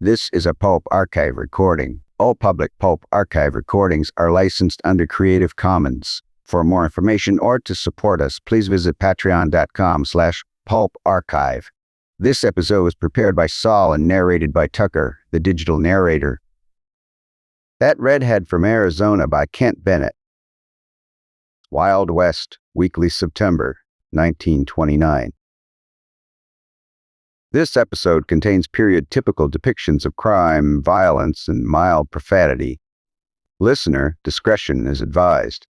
This is a Pulp archive recording. All public Pulp archive recordings are licensed under Creative Commons. For more information or to support us, please visit patreon.com/pulparchive. This episode was prepared by Saul and narrated by Tucker, the digital narrator. That Redhead from Arizona by Kent Bennett. Wild West, Weekly, September, 1929. This episode contains period-typical depictions of crime, violence, and mild profanity. Listener discretion is advised.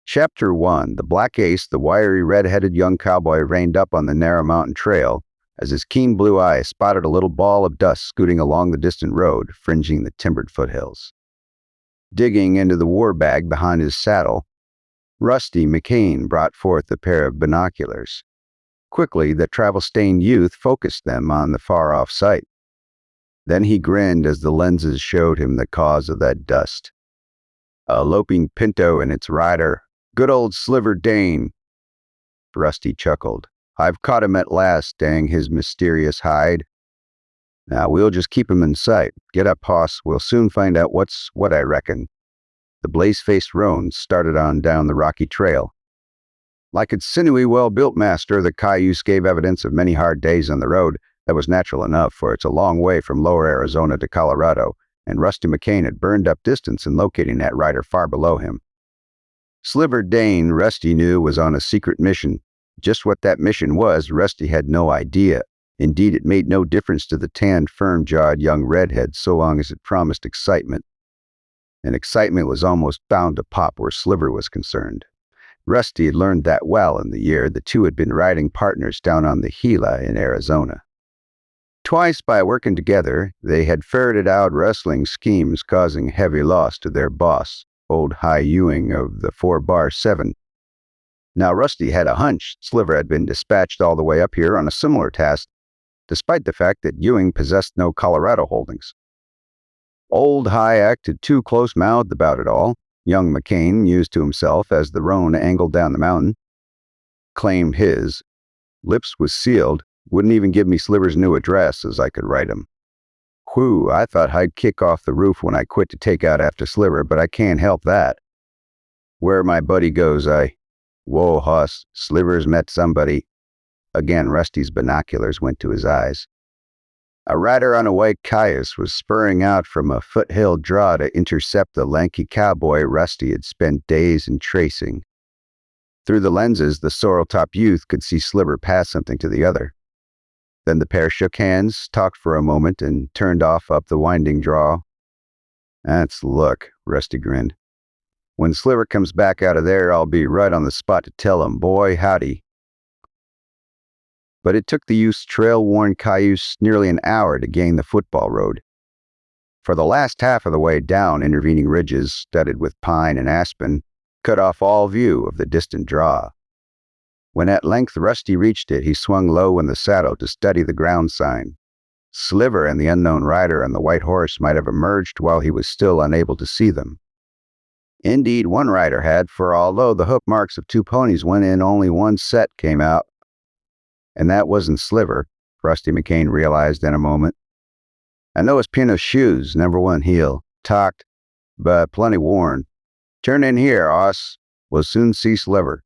Chapter 1. The Black Ace, the wiry, red-headed young cowboy, reined up on the narrow mountain trail as his keen blue eye spotted a little ball of dust scooting along the distant road, fringing the timbered foothills. Digging into the war bag behind his saddle, Rusty McKain brought forth a pair of binoculars. Quickly, the travel-stained youth focused them on the far-off sight. Then he grinned as the lenses showed him the cause of that dust. A loping pinto and its rider, good old Sliver Dane. Rusty chuckled. I've caught him at last, dang his mysterious hide. Now, we'll just keep him in sight. Get up, hoss. We'll soon find out what's what, I reckon. The blaze-faced roan started on down the rocky trail. Like its sinewy, well-built master, the cayuse gave evidence of many hard days on the road. That was natural enough, for it's a long way from lower Arizona to Colorado, and Rusty McKain had burned up distance in locating that rider far below him. Sliver Dane, Rusty knew, was on a secret mission. Just what that mission was, Rusty had no idea. Indeed, it made no difference to the tanned, firm-jawed young redhead so long as it promised excitement. And excitement was almost bound to pop where Sliver was concerned. Rusty had learned that well in the year the two had been riding partners down on the Gila in Arizona. Twice, by working together, they had ferreted out rustling schemes causing heavy loss to their boss, old High Ewing of the 4-bar-7. Now Rusty had a hunch Sliver had been dispatched all the way up here on a similar task, despite the fact that Ewing possessed no Colorado holdings. Old High acted too close-mouthed about it all. Young McKain, mused to himself as the roan angled down the mountain, claimed his. Lips was sealed, wouldn't even give me Sliver's new address as I could write him. Whew, I thought I'd kick off the roof when I quit to take out after Sliver, but I can't help that. Where my buddy goes, Whoa, hoss, Sliver's met somebody. Again, Rusty's binoculars went to his eyes. A rider on a white cayuse was spurring out from a foothill draw to intercept the lanky cowboy Rusty had spent days in tracing. Through the lenses, the sorrel-topped youth could see Sliver pass something to the other. Then the pair shook hands, talked for a moment, and turned off up the winding draw. That's luck, Rusty grinned. When Sliver comes back out of there, I'll be right on the spot to tell him, boy, howdy. But it took the youth's trail-worn cayuse nearly an hour to gain the football road. For the last half of the way down, intervening ridges, studded with pine and aspen, cut off all view of the distant draw. When at length Rusty reached it, he swung low in the saddle to study the ground sign. Sliver and the unknown rider on the white horse might have emerged while he was still unable to see them. Indeed, one rider had, for although the hoof marks of two ponies went in, only one set came out. And that wasn't Sliver, Rusty McKain realized in a moment. I know his pin of shoes, number one heel, talked, but plenty worn. Turn in here, hoss. We'll soon see Sliver.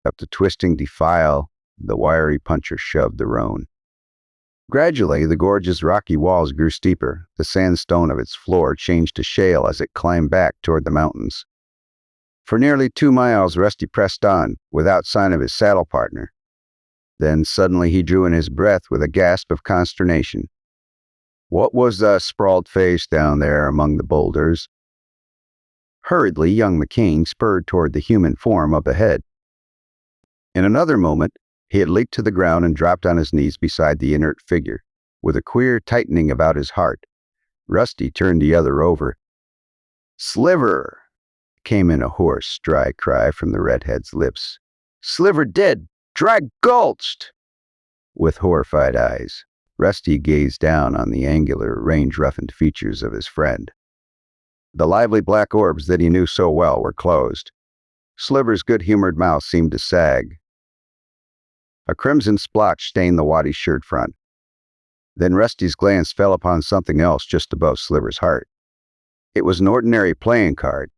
Up the twisting defile, the wiry puncher shoved the roan. Gradually, the gorge's rocky walls grew steeper. The sandstone of its floor changed to shale as it climbed back toward the mountains. For nearly 2 miles, Rusty pressed on, without sign of his saddle partner. Then suddenly he drew in his breath with a gasp of consternation. What was the sprawled face down there among the boulders? Hurriedly, young McKain spurred toward the human form up ahead. In another moment, he had leaped to the ground and dropped on his knees beside the inert figure, with a queer tightening about his heart. Rusty turned the other over. Sliver! Came in a hoarse, dry cry from the redhead's lips. Sliver dead! Dry gulched! With horrified eyes, Rusty gazed down on the angular, range-roughened features of his friend. The lively black orbs that he knew so well were closed. Sliver's good-humored mouth seemed to sag. A crimson splotch stained the waddy shirt front. Then Rusty's glance fell upon something else just above Sliver's heart. It was an ordinary playing card.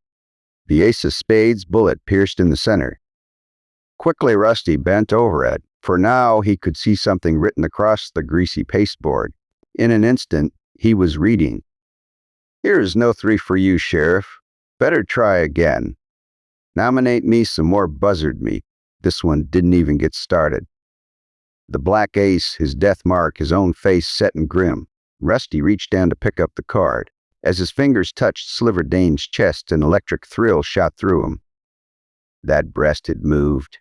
The ace of spades bullet pierced in the center. Quickly Rusty bent over it, for now he could see something written across the greasy pasteboard. In an instant, he was reading, "Here is no 3 for you, Sheriff. Better try again. Nominate me some more buzzard meat." This one didn't even get started. The black ace, his death mark, his own face set and grim. Rusty reached down to pick up the card. As his fingers touched Sliver Dane's chest, an electric thrill shot through him. That breast had moved,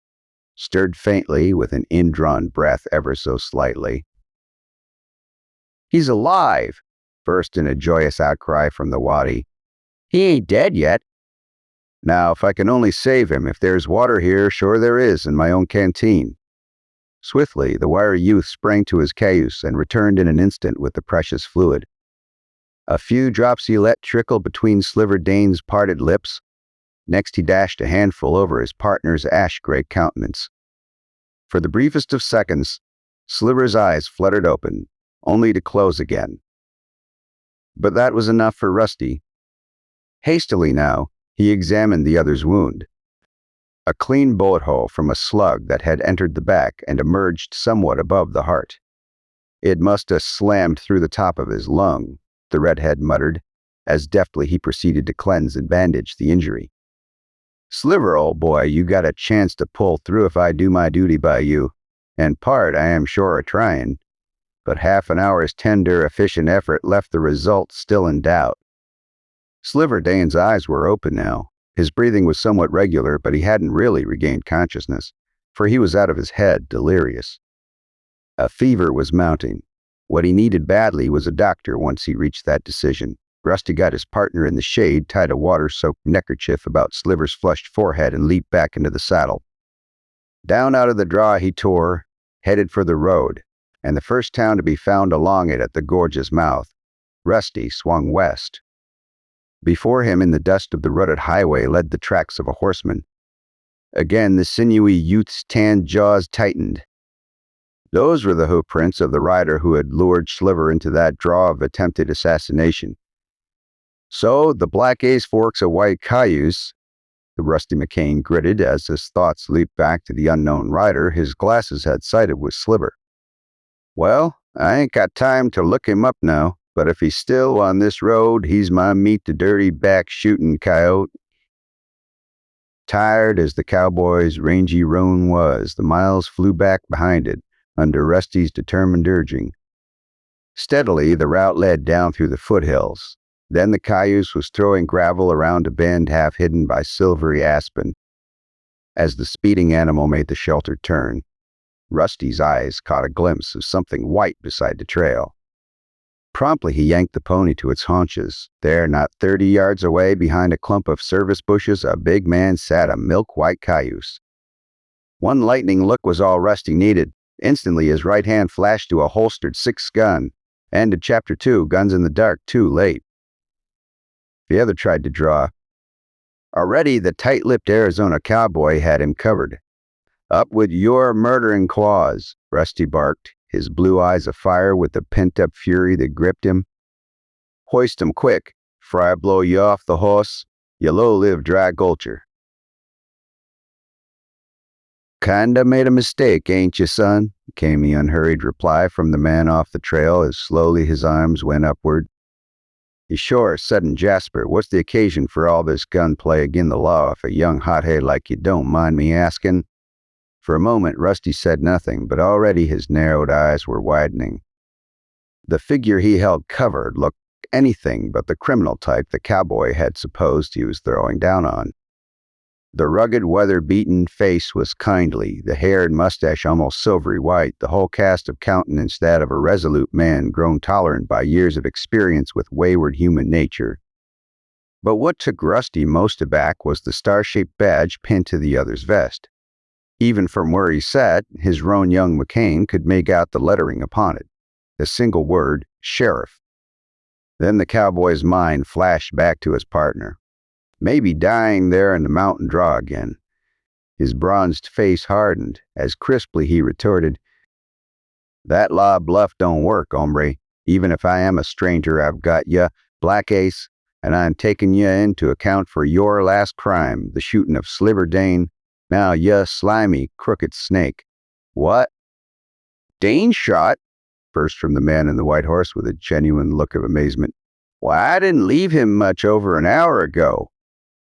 stirred faintly with an indrawn breath ever so slightly. "He's alive!" burst in a joyous outcry from the waddy. "He ain't dead yet." "Now, if I can only save him, if there's water here, sure there is, in my own canteen." Swiftly, the wiry youth sprang to his cayuse and returned in an instant with the precious fluid. A few drops he let trickle between Sliver Dane's parted lips. Next he dashed a handful over his partner's ash-gray countenance. For the briefest of seconds, Sliver's eyes fluttered open, only to close again. But that was enough for Rusty. Hastily now, he examined the other's wound. A clean bullet hole from a slug that had entered the back and emerged somewhat above the heart. "It must have slammed through the top of his lung," the redhead muttered, as deftly he proceeded to cleanse and bandage the injury. "Sliver, old boy, you got a chance to pull through if I do my duty by you, and part I am sure of trying, but half an hour's tender, efficient effort left the result still in doubt." Sliver Dane's eyes were open now. His breathing was somewhat regular, but he hadn't really regained consciousness, for he was out of his head, delirious. A fever was mounting. What he needed badly was a doctor once he reached that decision. Rusty got his partner in the shade, tied a water-soaked neckerchief about Sliver's flushed forehead, and leaped back into the saddle. Down out of the draw he tore, headed for the road, and the first town to be found along it at the gorge's mouth. Rusty swung west. Before him, in the dust of the rutted highway, led the tracks of a horseman. Again the sinewy youth's tanned jaws tightened. Those were the hoofprints of the rider who had lured Sliver into that draw of attempted assassination. So the black ace forks a white cayuse, the rusty McKain gritted as his thoughts leaped back to the unknown rider his glasses had sighted with Sliver. "Well, I ain't got time to look him up now, but if he's still on this road, he's my meat to dirty back shooting coyote." Tired as the cowboy's rangy roan was, the miles flew back behind it, under Rusty's determined urging. Steadily, the route led down through the foothills. Then the cayuse was throwing gravel around a bend half hidden by silvery aspen. As the speeding animal made the sheltered turn, Rusty's eyes caught a glimpse of something white beside the trail. Promptly he yanked the pony to its haunches. There, not 30 yards away, behind a clump of service bushes, a big man sat, a milk-white cayuse. One lightning look was all Rusty needed. Instantly his right hand flashed to a holstered 6 gun. Ended Chapter 2, Guns in the Dark, too late. The other tried to draw. Already the tight-lipped Arizona cowboy had him covered. "Up with your murdering claws," Rusty barked, his blue eyes afire with the pent-up fury that gripped him. "Hoist 'em quick, for I blow you off the horse, you low-lived dry gulcher." "Kinda made a mistake, ain't you, son?" came the unhurried reply from the man off the trail as slowly his arms went upward. "You sure, sudden Jasper, what's the occasion for all this gunplay agin the law if a young hothead like you don't mind me asking?" For a moment Rusty said nothing, but already his narrowed eyes were widening. The figure he held covered looked anything but the criminal type the cowboy had supposed he was throwing down on. The rugged, weather-beaten face was kindly, the hair and mustache almost silvery white, the whole cast of countenance that of a resolute man grown tolerant by years of experience with wayward human nature. But what took Rusty most aback was the star-shaped badge pinned to the other's vest. Even from where he sat, his roan young McKain could make out the lettering upon it, the single word, "Sheriff." Then the cowboy's mind flashed back to his partner. Maybe dying there in the mountain draw again. His bronzed face hardened as crisply he retorted, That law bluff don't work, hombre. Even if I am a stranger, I've got ya, Black Ace, and I'm taking ya into account for your last crime, the shooting of Sliver Dane. Now, ya slimy, crooked snake. What? Dane shot? Burst from the man in the white horse with a genuine look of amazement. Why, I didn't leave him much over an hour ago.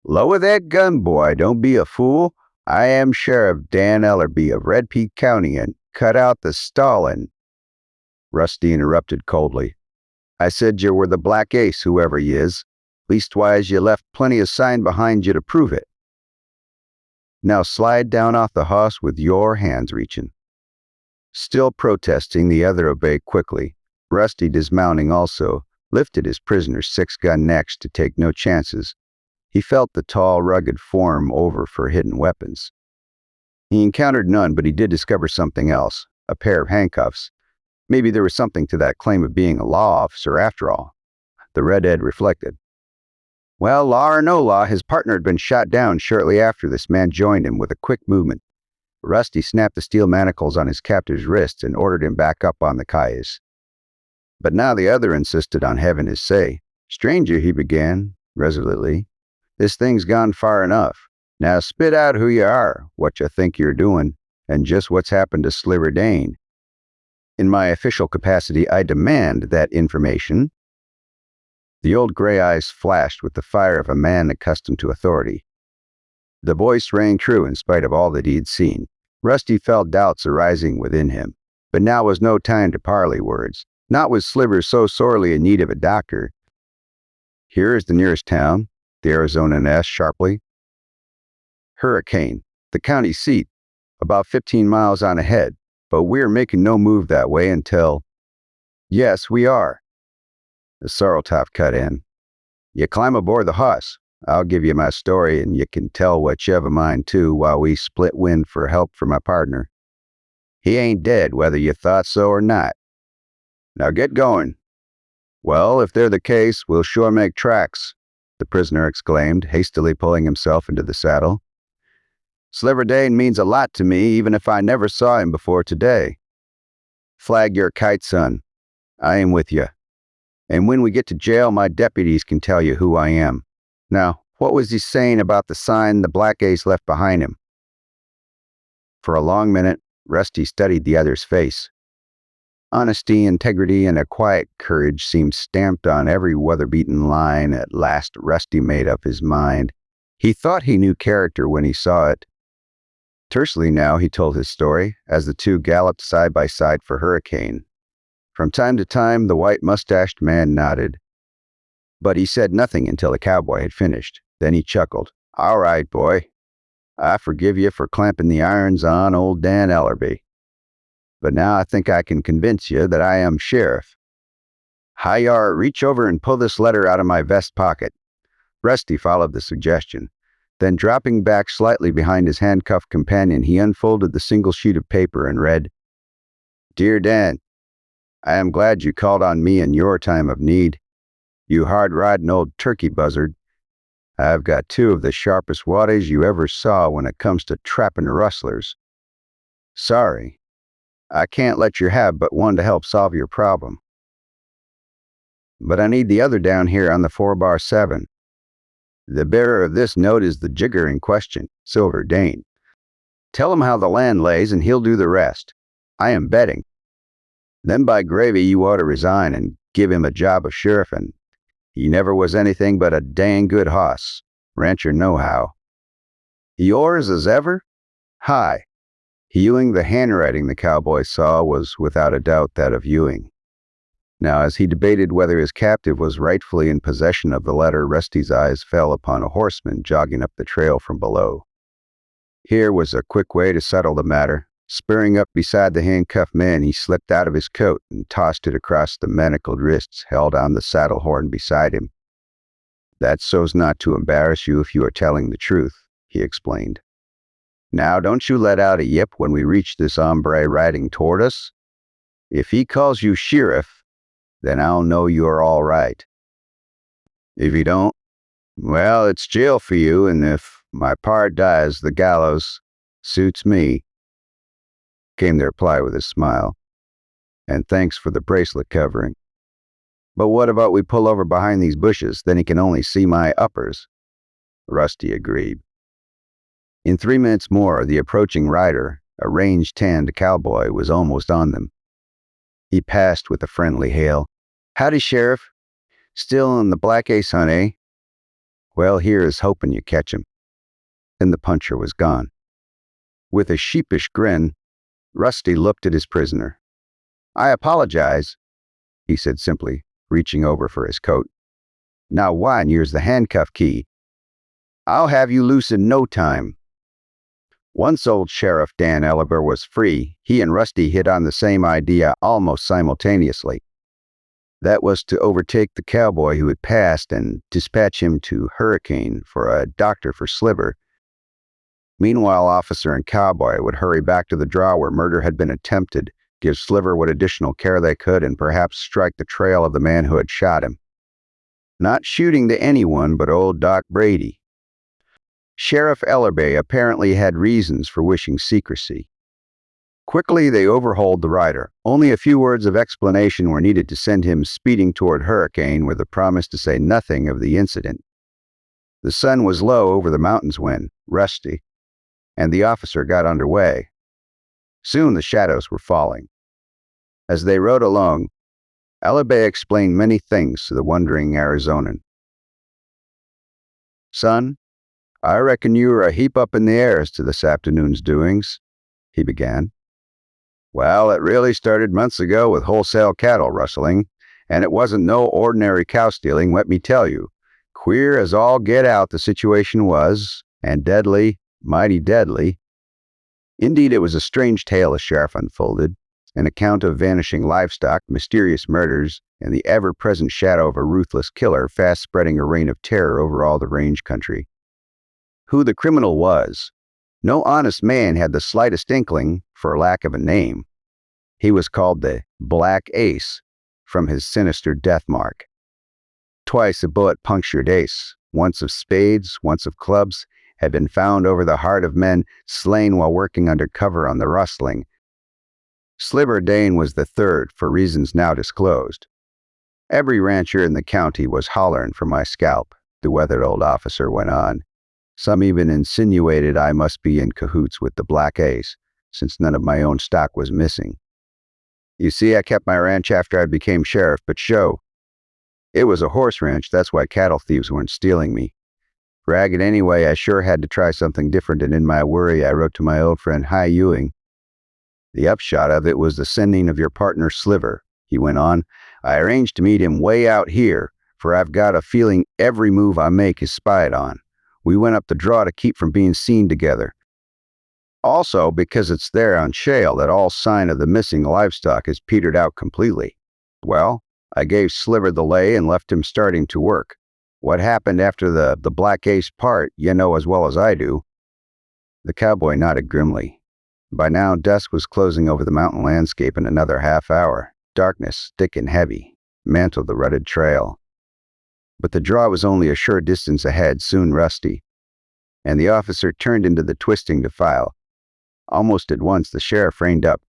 Lower that gun, boy. Don't be a fool. I am Sheriff Dan Ellerby of Red Peak County, and cut out the stalling. Rusty interrupted coldly. I said you were the Black Ace, whoever ye is. Leastwise, you left plenty of sign behind you to prove it. Now slide down off the hoss with your hands reaching. Still protesting, the other obeyed quickly. Rusty, dismounting also, lifted his prisoner's six-gun next to take no chances. He felt the tall, rugged form over for hidden weapons. He encountered none, but he did discover something else, a pair of handcuffs. Maybe there was something to that claim of being a law officer after all. The redhead reflected. Well, law or no law, his partner had been shot down shortly after this man joined him with a quick movement. Rusty snapped the steel manacles on his captive's wrists and ordered him back up on the cayuse. But now the other insisted on having his say. Stranger, he began, resolutely, this thing's gone far enough. Now spit out who you are, what you think you're doing, and just what's happened to Sliver Dane. In my official capacity, I demand that information. The old gray eyes flashed with the fire of a man accustomed to authority. The voice rang true in spite of all that he had seen. Rusty felt doubts arising within him, but now was no time to parley words. Not with Sliver so sorely in need of a doctor. Here is the nearest town, the Arizonan asked sharply. Hurricane, the county seat, about 15 miles on ahead, but we're making no move that way until... Yes, we are. The Sorreltop cut in. You climb aboard the hoss. I'll give you my story, and you can tell what you've of mine, too, while we split wind for help for my partner. He ain't dead, whether you thought so or not. Now get going. Well, if they're the case, we'll sure make tracks, the prisoner exclaimed, hastily pulling himself into the saddle. Sliver Dane means a lot to me, even if I never saw him before today. Flag your kite, son. I am with you. And when we get to jail, my deputies can tell you who I am. Now, what was he saying about the sign the Black Ace left behind him? For a long minute, Rusty studied the other's face. Honesty, integrity, and a quiet courage seemed stamped on every weather-beaten line. At last, Rusty made up his mind. He thought he knew character when he saw it. Tersely now, he told his story, as the two galloped side by side for Hurricane. From time to time, the white-mustached man nodded. But he said nothing until the cowboy had finished. Then he chuckled. All right, boy. I forgive you for clamping the irons on old Dan Ellerby. But now I think I can convince you that I am sheriff. Hi-yar, reach over and pull this letter out of my vest pocket. Rusty followed the suggestion. Then, dropping back slightly behind his handcuffed companion, he unfolded the single sheet of paper and read, Dear Dan, I am glad you called on me in your time of need. You hard-riding old turkey buzzard. I've got two of the sharpest waddies you ever saw when it comes to trapping rustlers. Sorry, I can't let you have but one to help solve your problem. But I need the other down here on the 4-7. The bearer of this note is the jigger in question, Sliver Dane. Tell him how the land lays and he'll do the rest. I am betting. Then by gravy you ought to resign and give him a job of sheriffing. He never was anything but a dang good hoss, rancher know-how. Yours as ever? Hi. Ewing, the handwriting the cowboy saw was without a doubt that of Ewing. Now, as he debated whether his captive was rightfully in possession of the letter, Rusty's eyes fell upon a horseman jogging up the trail from below. Here was a quick way to settle the matter. Spurring up beside the handcuffed man, he slipped out of his coat and tossed it across the manacled wrists held on the saddle horn beside him. That's so's not to embarrass you if you are telling the truth, he explained. Now, don't you let out a yip when we reach this hombre riding toward us. If he calls you sheriff, then I'll know you're all right. If you don't, well, it's jail for you, and if my pard dies, the gallows suits me, came the reply with a smile. And thanks for the bracelet covering. But what about we pull over behind these bushes, then he can only see my uppers? Rusty agreed. In 3 minutes more, the approaching rider, a range-tanned cowboy, was almost on them. He passed with a friendly hail. Howdy, Sheriff. Still in the Black Ace hunt, eh? Well, here's hoping you catch him. Then the puncher was gone. With a sheepish grin, Rusty looked at his prisoner. I apologize, he said simply, reaching over for his coat. Now, Wine, here's the handcuff key. I'll have you loose in no time. Once old Sheriff Dan Eliber was free, he and Rusty hit on the same idea almost simultaneously. That was to overtake the cowboy who had passed and dispatch him to Hurricane for a doctor for Sliver. Meanwhile, officer and cowboy would hurry back to the draw where murder had been attempted, give Sliver what additional care they could, and perhaps strike the trail of the man who had shot him. Not shooting to anyone but old Doc Brady. Sheriff Ellerby apparently had reasons for wishing secrecy. Quickly, they overhauled the rider. Only a few words of explanation were needed to send him speeding toward Hurricane with a promise to say nothing of the incident. The sun was low over the mountains when, Rusty, and the officer got underway. Soon the shadows were falling. As they rode along, Ellerby explained many things to the wondering Arizonan. Son, I reckon you were a heap up in the air as to this afternoon's doings, he began. Well, it really started months ago with wholesale cattle rustling, and it wasn't no ordinary cow stealing, let me tell you. Queer as all get out the situation was, and deadly, mighty deadly. Indeed, it was a strange tale the sheriff unfolded, an account of vanishing livestock, mysterious murders, and the ever-present shadow of a ruthless killer fast spreading a reign of terror over all the range country. Who the criminal was, no honest man had the slightest inkling, for lack of a name. He was called the Black Ace, from his sinister death mark. Twice a bullet punctured ace, once of spades, once of clubs, had been found over the heart of men slain while working under cover on the rustling. Sliver Dane was the third, for reasons now disclosed. Every rancher in the county was hollering for my scalp, the weathered old officer went on. Some even insinuated I must be in cahoots with the Black Ace, since none of my own stock was missing. You see, I kept my ranch after I became sheriff, but it was a horse ranch, that's why cattle thieves weren't stealing me. Ragged anyway, I sure had to try something different, and in my worry I wrote to my old friend Hi Ewing. The upshot of it was the sending of your partner Sliver, he went on. I arranged to meet him way out here, for I've got a feeling every move I make is spied on. We went up the draw to keep from being seen together. Also, because it's there on shale that all sign of the missing livestock is petered out completely. Well, I gave Sliver the lay and left him starting to work. What happened after the Black Ace part, you know as well as I do. The cowboy nodded grimly. By now, dusk was closing over the mountain landscape in another half hour. Darkness, thick and heavy, mantled the rutted trail. But the draw was only a short distance ahead, soon Rusty, and the officer turned into the twisting defile. Almost at once, the sheriff reined up.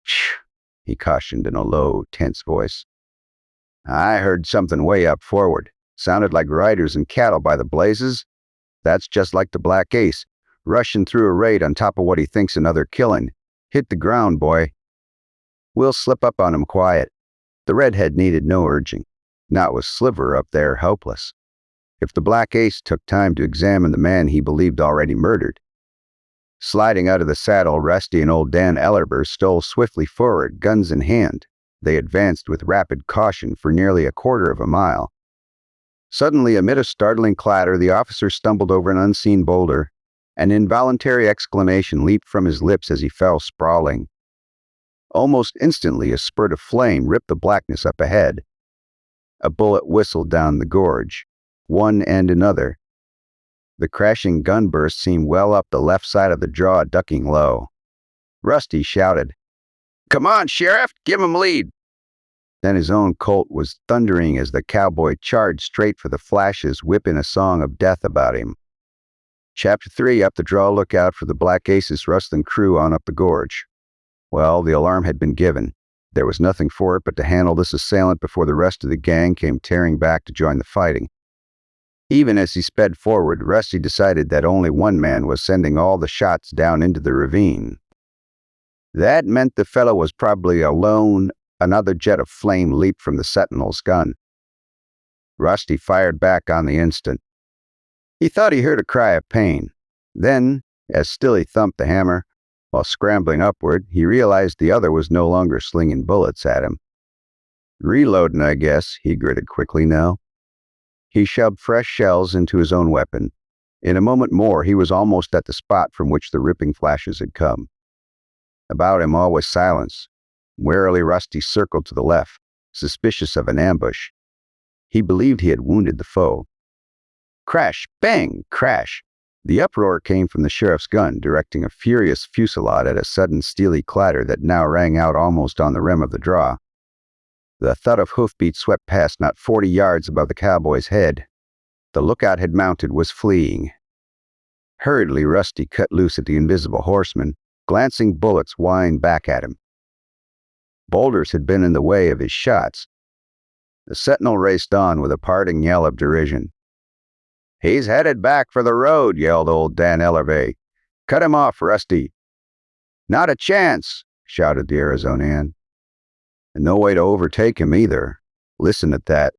Shh, he cautioned in a low, tense voice. I heard something way up forward. Sounded like riders and cattle by the blazes. That's just like the Black Ace, rushing through a raid on top of what he thinks another killing. Hit the ground, boy. We'll slip up on him quiet. The redhead needed no urging. Not with Sliver up there helpless. If the Black Ace took time to examine the man he believed already murdered. Sliding out of the saddle, Rusty and old Dan Ellerber stole swiftly forward, guns in hand. They advanced with rapid caution for nearly a quarter of a mile. Suddenly, amid a startling clatter, the officer stumbled over an unseen boulder. An involuntary exclamation leaped from his lips as he fell sprawling. Almost instantly, a spurt of flame ripped the blackness up ahead. A bullet whistled down the gorge, one and another. The crashing gun burst seemed well up the left side of the draw, ducking low. Rusty shouted, "Come on, Sheriff, give him lead!" Then his own colt was thundering as the cowboy charged straight for the flashes, whipping a song of death about him. Chapter 3, up the draw, look out for the Black Ace's rustling crew on up the gorge. Well, the alarm had been given. There was nothing for it but to handle this assailant before the rest of the gang came tearing back to join the fighting. Even as he sped forward, Rusty decided that only one man was sending all the shots down into the ravine. That meant the fellow was probably alone. Another jet of flame leaped from the sentinel's gun. Rusty fired back on the instant. He thought he heard a cry of pain. Then, as still he thumped the hammer, while scrambling upward, he realized the other was no longer slinging bullets at him. Reloading, I guess, he gritted quickly now. He shoved fresh shells into his own weapon. In a moment more, he was almost at the spot from which the ripping flashes had come. About him all was silence. Warily, Rusty circled to the left, suspicious of an ambush. He believed he had wounded the foe. Crash! Bang! Crash! The uproar came from the sheriff's gun, directing a furious fusillade at a sudden steely clatter that now rang out almost on the rim of the draw. The thud of hoofbeats swept past not 40 yards above the cowboy's head. The lookout had mounted was fleeing. Hurriedly, Rusty cut loose at the invisible horseman. Glancing bullets whined back at him. Boulders had been in the way of his shots. The sentinel raced on with a parting yell of derision. "He's headed back for the road," yelled old Dan Ellervay. "Cut him off, Rusty." "Not a chance," shouted the Arizonan. "And no way to overtake him either. Listen at that.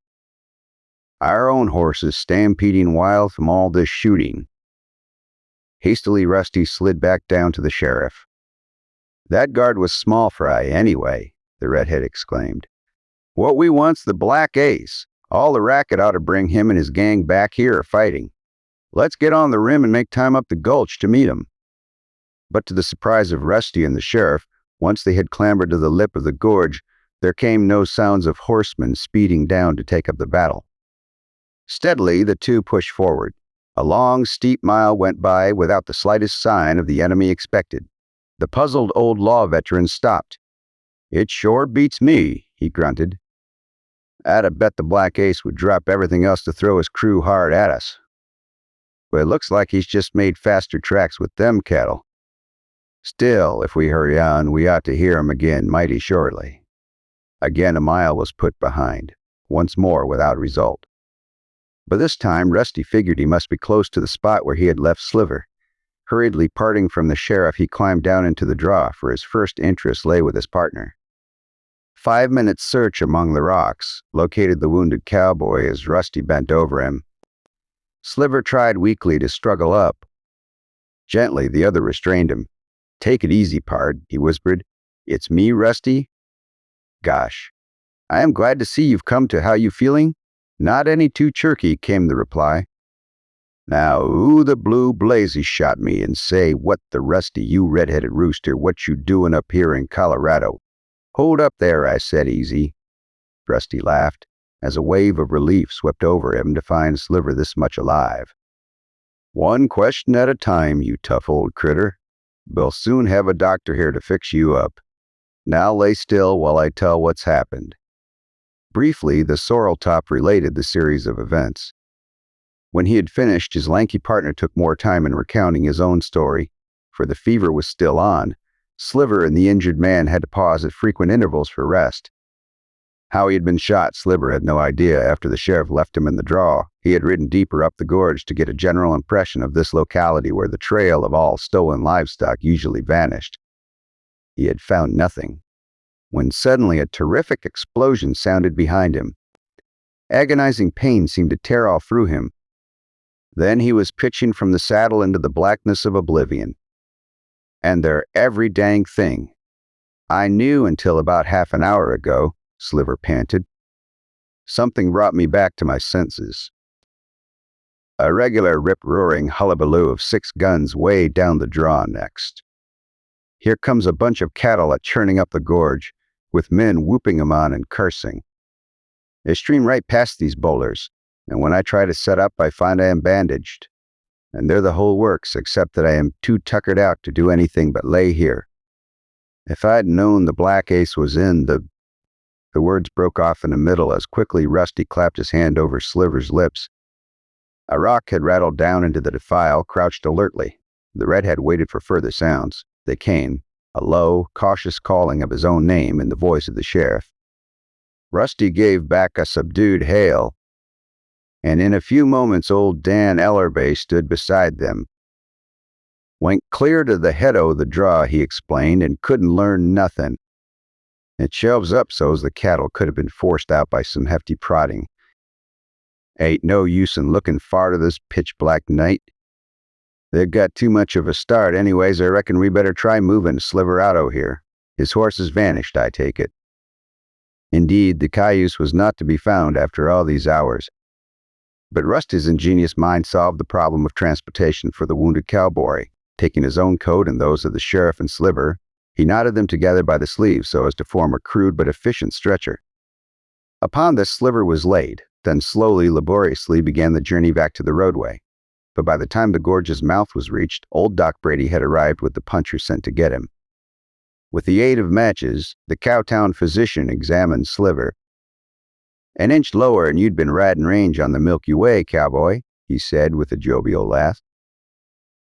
Our own horses stampeding wild from all this shooting." Hastily, Rusty slid back down to the sheriff. "That guard was small fry anyway," the redhead exclaimed. "What we want's the Black Ace. All the racket ought to bring him and his gang back here fighting. Let's get on the rim and make time up the gulch to meet him." But to the surprise of Rusty and the sheriff, once they had clambered to the lip of the gorge, there came no sounds of horsemen speeding down to take up the battle. Steadily, the two pushed forward. A long, steep mile went by without the slightest sign of the enemy expected. The puzzled old law veteran stopped. "It sure beats me," he grunted. "I'd have bet the Black Ace would drop everything else to throw his crew hard at us. But it looks like he's just made faster tracks with them cattle. Still, if we hurry on, we ought to hear him again mighty shortly." Again a mile was put behind, once more without result. By this time, Rusty figured he must be close to the spot where he had left Sliver. Hurriedly parting from the sheriff, he climbed down into the draw, for his first interest lay with his partner. 5 minutes' search among the rocks located the wounded cowboy as Rusty bent over him. Sliver tried weakly to struggle up. Gently, the other restrained him. "Take it easy, pard," he whispered. "It's me, Rusty." "Gosh, I am glad to see you've come to. How you feeling?" "Not any too chirky," came the reply. "Now, who the blue blazes shot me and say, what the Rusty, you red-headed rooster, what you doing up here in Colorado?" "Hold up there," I said, easy. Rusty laughed, as a wave of relief swept over him to find Sliver this much alive. "One question at a time, you tough old critter. We'll soon have a doctor here to fix you up. Now lay still while I tell what's happened." Briefly, the sorrel top related the series of events. When he had finished, his lanky partner took more time in recounting his own story, for the fever was still on. Sliver and the injured man had to pause at frequent intervals for rest. How he had been shot, Sliver had no idea. After the sheriff left him in the draw, he had ridden deeper up the gorge to get a general impression of this locality where the trail of all stolen livestock usually vanished. He had found nothing, when suddenly a terrific explosion sounded behind him. Agonizing pain seemed to tear all through him. Then he was pitching from the saddle into the blackness of oblivion. "And they're every dang thing. I knew until about half an hour ago," Sliver panted. "Something brought me back to my senses. A regular rip-roaring hullabaloo of 6 guns way down the draw next. Here comes a bunch of cattle churning up the gorge, with men whooping 'em on and cursing. They stream right past these boulders, and when I try to set up, I find I am bandaged. And they're the whole works, except that I am too tuckered out to do anything but lay here. If I'd known the Black Ace was in the words broke off in the middle as quickly Rusty clapped his hand over Sliver's lips. A rock had rattled down into the defile, crouched alertly. The redhead waited for further sounds. They came, a low, cautious calling of his own name in the voice of the sheriff. Rusty gave back a subdued hail, and in a few moments old Dan Ellerbay stood beside them. Went clear to the head o' the draw, he explained, and couldn't learn nothing. It shelves up so's the cattle could have been forced out by some hefty prodding. Ain't no use in looking far to this pitch-black night. They've got too much of a start anyways. I reckon we better try moving Sliver out o' here. His horse has vanished, I take it. Indeed, the cayuse was not to be found after all these hours. But Rusty's ingenious mind solved the problem of transportation for the wounded cowboy. Taking his own coat and those of the sheriff and Sliver, he knotted them together by the sleeves so as to form a crude but efficient stretcher. Upon this Sliver was laid, then slowly, laboriously began the journey back to the roadway. But by the time the gorge's mouth was reached, old Doc Brady had arrived with the puncher sent to get him. With the aid of matches, the Cowtown physician examined Sliver. "An inch lower and you'd been riding range on the Milky Way, cowboy," he said with a jovial laugh.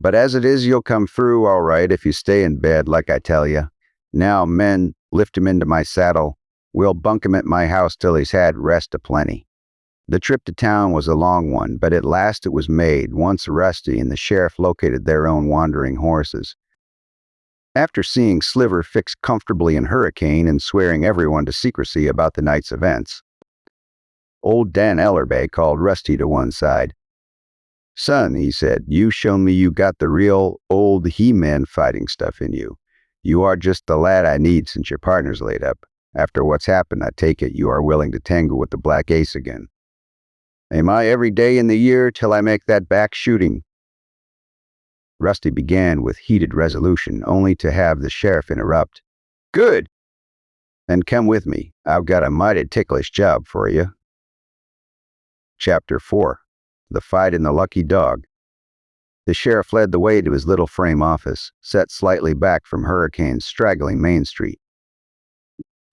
"But as it is, you'll come through all right if you stay in bed, like I tell you. Now, men, lift him into my saddle. We'll bunk him at my house till he's had rest aplenty." The trip to town was a long one, but at last it was made, once Rusty and the sheriff located their own wandering horses. After seeing Sliver fixed comfortably in Hurricane and swearing everyone to secrecy about the night's events, old Dan Ellerbay called Rusty to one side. "Son," he said, "you've shown me you got the real old He-Man fighting stuff in you. You are just the lad I need since your partner's laid up. After what's happened, I take it you are willing to tangle with the Black Ace again." "Am I every day in the year till I make that back shooting?" Rusty began with heated resolution, only to have the sheriff interrupt. "Good! Then come with me. I've got a mighty ticklish job for you." Chapter 4. The Fight in the Lucky Dog. The sheriff led the way to his little frame office, set slightly back from Hurricane's straggling Main Street.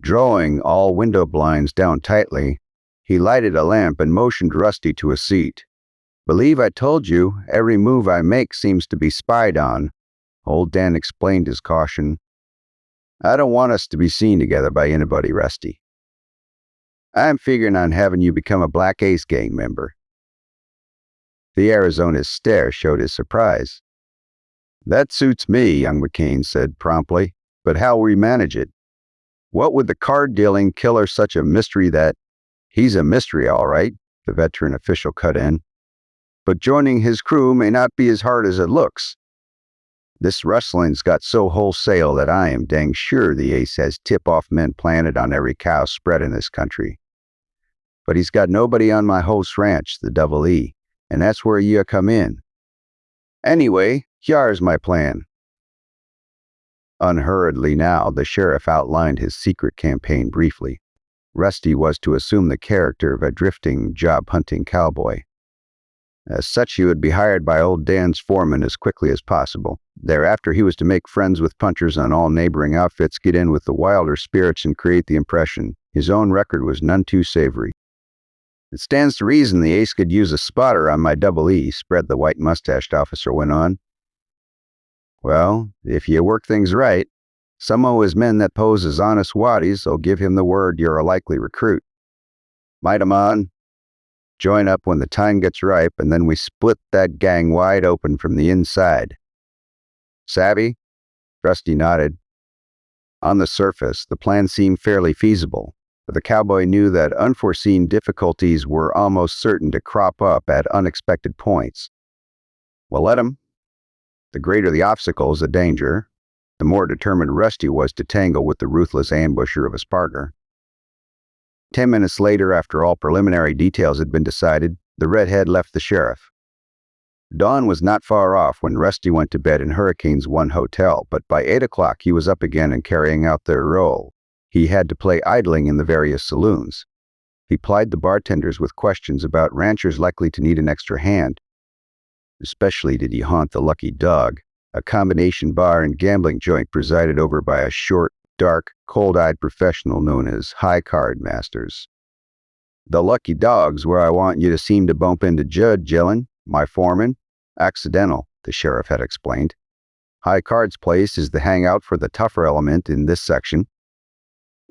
Drawing all window blinds down tightly, he lighted a lamp and motioned Rusty to a seat. "Believe I told you, every move I make seems to be spied on," old Dan explained his caution. "I don't want us to be seen together by anybody, Rusty. I'm figuring on having you become a Black Ace gang member." The Arizona's stare showed his surprise. "That suits me," young McKain said promptly, "but how will we manage it? What with the card-dealing killer such a mystery that—" "He's a mystery, all right," the veteran official cut in. "But joining his crew may not be as hard as it looks. This rustling's got so wholesale that I am dang sure the Ace has tip-off men planted on every cow spread in this country. But he's got nobody on my host ranch, the Double E, and that's where you come in. Anyway, here's my plan." Unhurriedly now, the sheriff outlined his secret campaign briefly. Rusty was to assume the character of a drifting, job-hunting cowboy. As such, he would be hired by old Dan's foreman as quickly as possible. Thereafter, he was to make friends with punchers on all neighboring outfits, get in with the wilder spirits, and create the impression his own record was none too savory. "It stands to reason the Ace could use a spotter on my Double E," spread the white-mustached officer went on. "Well, if you work things right, some o' his men that pose as honest waddies will give him the word you're a likely recruit. Might 'em on. Join up when the time gets ripe, and then we split that gang wide open from the inside. Savvy?" Rusty nodded. On the surface, the plan seemed fairly feasible, but the cowboy knew that unforeseen difficulties were almost certain to crop up at unexpected points. Well, let 'em. The greater the obstacles, the danger. The more determined Rusty was to tangle with the ruthless ambusher of his partner. 10 minutes later, after all preliminary details had been decided, the redhead left the sheriff. Dawn was not far off when Rusty went to bed in Hurricane's one hotel, but by 8 o'clock he was up again and carrying out their role. He had to play idling in the various saloons. He plied the bartenders with questions about ranchers likely to need an extra hand. Especially did he haunt the Lucky Dog, a combination bar and gambling joint presided over by a short, dark, cold-eyed professional known as High Card Masters. "The Lucky Dog's where I want you to seem to bump into Judd Gillen, my foreman. Accidental," the sheriff had explained. High Card's place is the hangout for the tougher element in this section.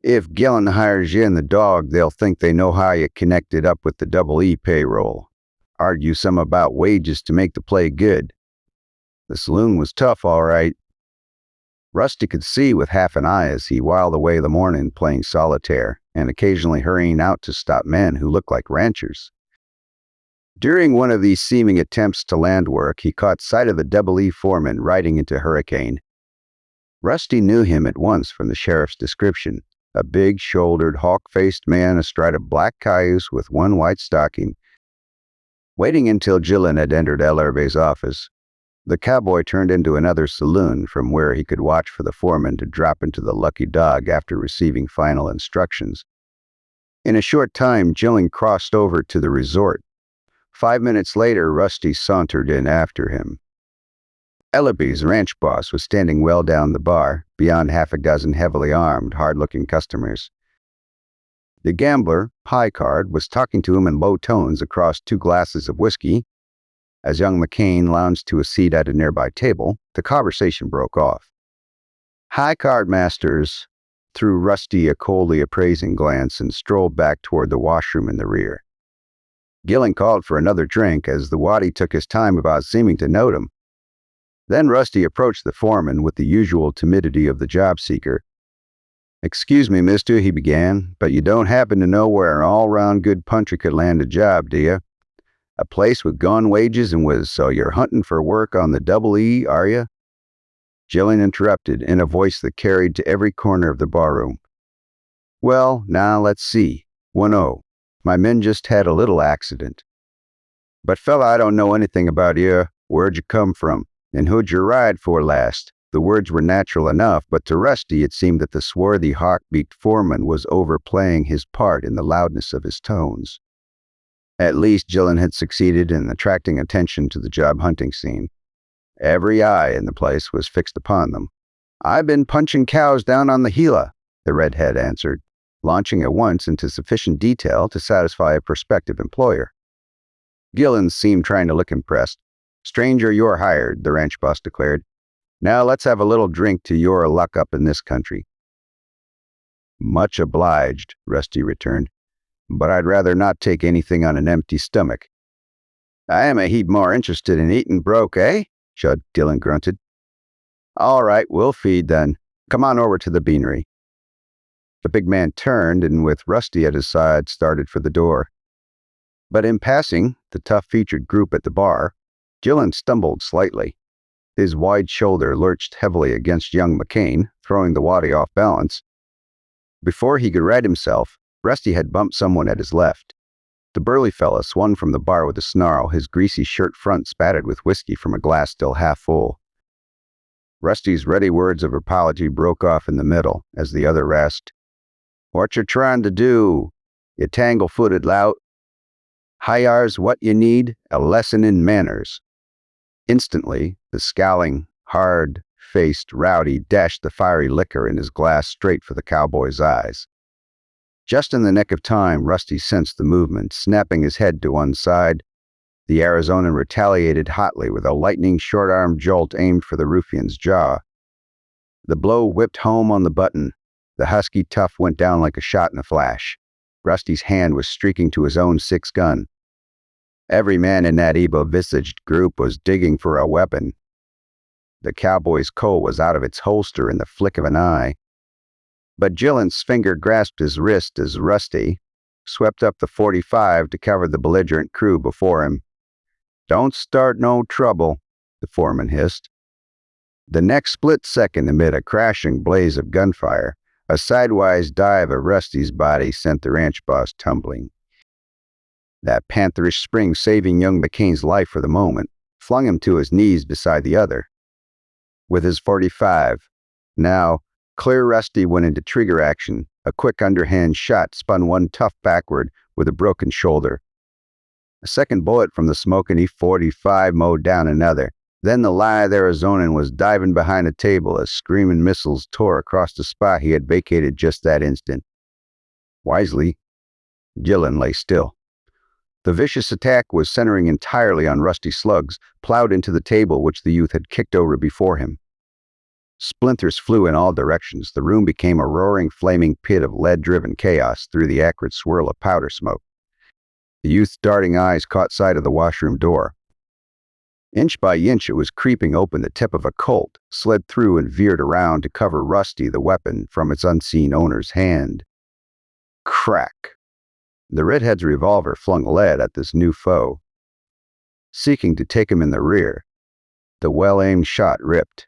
If Gillen hires you and the dog, they'll think they know how you connected up with the Double E payroll. Argue some about wages to make the play good. The saloon was tough, all right. Rusty could see with half an eye as he whiled away the morning playing solitaire and occasionally hurrying out to stop men who looked like ranchers. During one of these seeming attempts to land work, he caught sight of the Double E foreman riding into Hurricane. Rusty knew him at once from the sheriff's description, a big-shouldered, hawk-faced man astride a black cayuse with one white stocking. Waiting until Gillen had entered Ellerbe's office, the cowboy turned into another saloon from where he could watch for the foreman to drop into the Lucky Dog after receiving final instructions. In a short time, Gillen crossed over to the resort. 5 minutes later, Rusty sauntered in after him. Ellerbe's ranch boss was standing well down the bar, beyond half a dozen heavily armed, hard-looking customers. The gambler, High Card, was talking to him in low tones across 2 glasses of whiskey. As young McKain lounged to a seat at a nearby table, the conversation broke off. High Card Masters threw Rusty a coldly appraising glance and strolled back toward the washroom in the rear. Gillen called for another drink as the waddy took his time about seeming to note him. Then Rusty approached the foreman with the usual timidity of the job seeker. "Excuse me, mister," he began, "but you don't happen to know where an all-round good puncher could land a job, do you? A place with gone wages and whiz, so you're hunting for work on the Double E, are you?" Gillen interrupted in a voice that carried to every corner of the barroom. "Well, now let's see. 1-0. My men just had a little accident. But fella, I don't know anything about you. Where'd you come from? And who'd you ride for last?" The words were natural enough, but to Rusty it seemed that the swarthy, hawk-beaked foreman was overplaying his part in the loudness of his tones. At least Gillen had succeeded in attracting attention to the job hunting scene. Every eye in the place was fixed upon them. "I've been punching cows down on the Gila," the redhead answered, launching at once into sufficient detail to satisfy a prospective employer. Gillen seemed trying to look impressed. "Stranger, you're hired," the ranch boss declared. "Now let's have a little drink to your luck up in this country." "Much obliged," Rusty returned, "but I'd rather not take anything on an empty stomach." "I am a heap more interested in eating broke, eh?" Chud Gillen grunted. "All right, we'll feed then. Come on over to the beanery." The big man turned and, with Rusty at his side, started for the door. But in passing the tough-featured group at the bar, Gillen stumbled slightly. His wide shoulder lurched heavily against young McKain, throwing the waddy off balance. Before he could right himself, Rusty had bumped someone at his left. The burly fella swung from the bar with a snarl, his greasy shirt front spattered with whiskey from a glass still half full. Rusty's ready words of apology broke off in the middle as the other rasped, "What you trying to do, you tangle-footed lout? Hyar's what you need, a lesson in manners." Instantly, the scowling, hard-faced rowdy dashed the fiery liquor in his glass straight for the cowboy's eyes. Just in the nick of time, Rusty sensed the movement, snapping his head to one side. The Arizonan retaliated hotly with a lightning short-arm jolt aimed for the ruffian's jaw. The blow whipped home on the button. The husky tough went down like a shot in a flash. Rusty's hand was streaking to his own 6-gun. Every man in that evil-visaged group was digging for a weapon. The cowboy's Colt was out of its holster in the flick of an eye. But Gillen's finger grasped his wrist as Rusty swept up the .45 to cover the belligerent crew before him. "Don't start no trouble," the foreman hissed. The next split second, amid a crashing blaze of gunfire, a sidewise dive of Rusty's body sent the ranch boss tumbling. That pantherish spring saving young McKain's life for the moment flung him to his knees beside the other. With his .45, now clear, Rusty went into trigger action. A quick underhand shot spun one tough backward with a broken shoulder. A second bullet from the smoking E45 mowed down another. Then the lithe Arizonan was diving behind a table as screaming missiles tore across the spot he had vacated just that instant. Wisely, Gillen lay still. The vicious attack was centering entirely on Rusty slugs, plowed into the table which the youth had kicked over before him. Splinters flew in all directions. The room became a roaring, flaming pit of lead-driven chaos through the acrid swirl of powder smoke. The youth's darting eyes caught sight of the washroom door. Inch by inch it was creeping open. The tip of a Colt slid through and veered around to cover Rusty, the weapon, from its unseen owner's hand. Crack! The redhead's revolver flung lead at this new foe. Seeking to take him in the rear, the well-aimed shot ripped.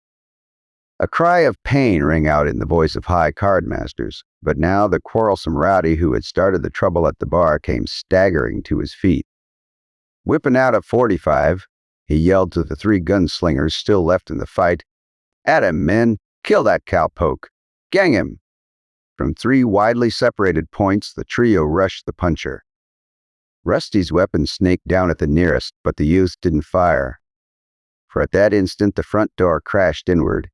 A cry of pain rang out in the voice of high cardmasters, but now the quarrelsome rowdy who had started the trouble at the bar came staggering to his feet. Whipping out a .45, he yelled to the three gunslingers still left in the fight, "At him, men! Kill that cowpoke! Gang him!" From three widely separated points, the trio rushed the puncher. Rusty's weapon snaked down at the nearest, but the youth didn't fire. For at that instant, the front door crashed inward.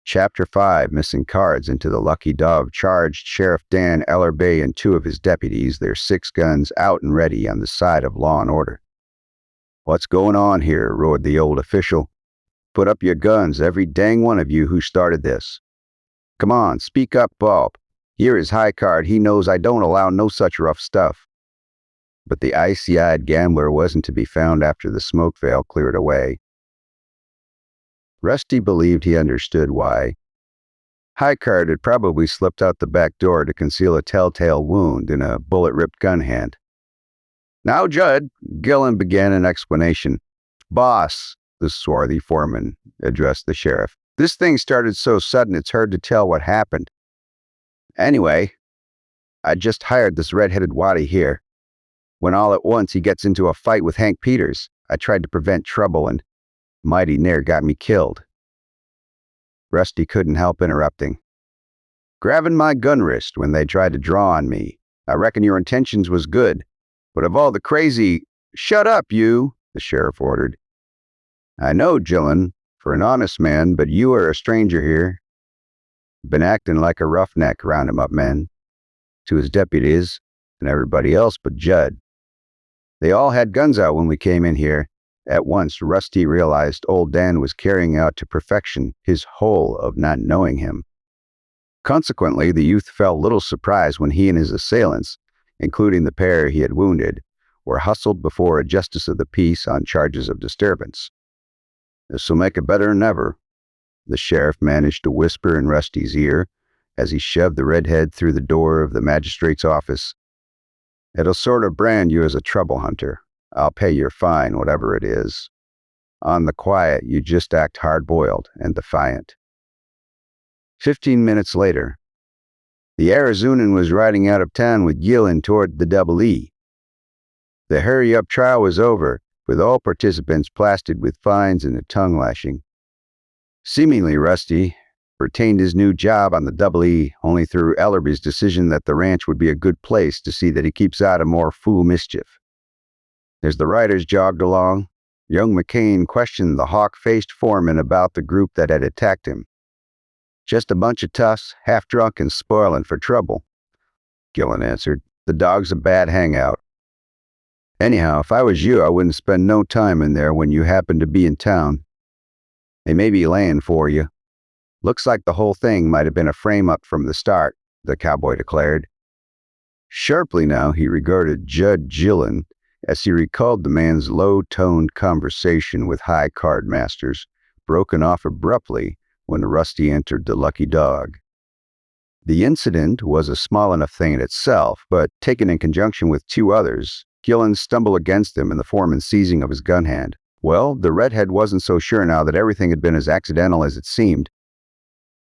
Chapter 5, Missing Cards. Into the Lucky Dove charged Sheriff Dan Ellerbay and two of his deputies, their 6 guns out and ready on the side of law and order. "What's going on here?" roared the old official. "Put up your guns, every dang one of you who started this. Come on, speak up, Pulp. Here is High Card. He knows I don't allow no such rough stuff." But the icy-eyed gambler wasn't to be found after the smoke veil cleared away. Rusty believed he understood why. High Card had probably slipped out the back door to conceal a telltale wound in a bullet-ripped gun hand. "Now, Judd," Gillen began an explanation. "Boss," the swarthy foreman addressed the sheriff, "this thing started so sudden it's hard to tell what happened. Anyway, I just hired this red-headed waddy here. When all at once he gets into a fight with Hank Peters, I tried to prevent trouble and mighty near got me killed." Rusty couldn't help interrupting. "Grabbing my gun wrist when they tried to draw on me. I reckon your intentions was good, but of all the crazy—" "Shut up, you," the sheriff ordered. "I know, Gillen, for an honest man, but you are a stranger here. Been acting like a roughneck, round him up, men," to his deputies and everybody else but Judd. "They all had guns out when we came in here." At once, Rusty realized old Dan was carrying out to perfection his whole of not knowing him. Consequently, the youth felt little surprise when he and his assailants, including the pair he had wounded, were hustled before a justice of the peace on charges of disturbance. "This'll make it better than ever," the sheriff managed to whisper in Rusty's ear as he shoved the redhead through the door of the magistrate's office. "It'll sort of brand you as a trouble hunter. I'll pay your fine, whatever it is. On the quiet, you just act hard-boiled and defiant." 15 minutes later, the Arizonan was riding out of town with Gillen toward the Double E. The hurry-up trial was over, with all participants plastered with fines and a tongue lashing. Seemingly Rusty retained his new job on the Double E only through Ellerby's decision that the ranch would be a good place to see that he keeps out of more fool mischief. As the riders jogged along, young McKain questioned the hawk-faced foreman about the group that had attacked him. "Just a bunch of toughs, half-drunk and spoiling for trouble," Gillen answered. "The dog's a bad hangout. Anyhow, if I was you, I wouldn't spend no time in there when you happen to be in town. They may be laying for you. Looks like the whole thing might have been a frame-up from the start," the cowboy declared. Sharply now, he regarded Judd Gillen as he recalled the man's low-toned conversation with high card masters, broken off abruptly when Rusty entered the Lucky Dog. The incident was a small enough thing in itself, but taken in conjunction with 2 others, Gillen stumbled against him in the foreman's seizing of his gun hand. Well, the redhead wasn't so sure now that everything had been as accidental as it seemed.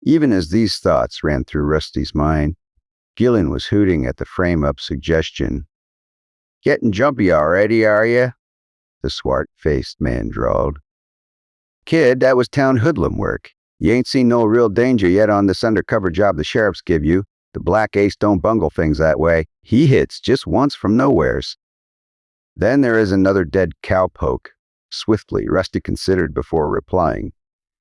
Even as these thoughts ran through Rusty's mind, Gillen was hooting at the frame-up suggestion. "Getting jumpy already, are you?" the swart-faced man drawled. "Kid, that was town hoodlum work. You ain't seen no real danger yet on this undercover job the sheriffs give you. The Black Ace don't bungle things that way. He hits just once from nowheres. Then there is another dead cowpoke." Swiftly, Rusty considered before replying.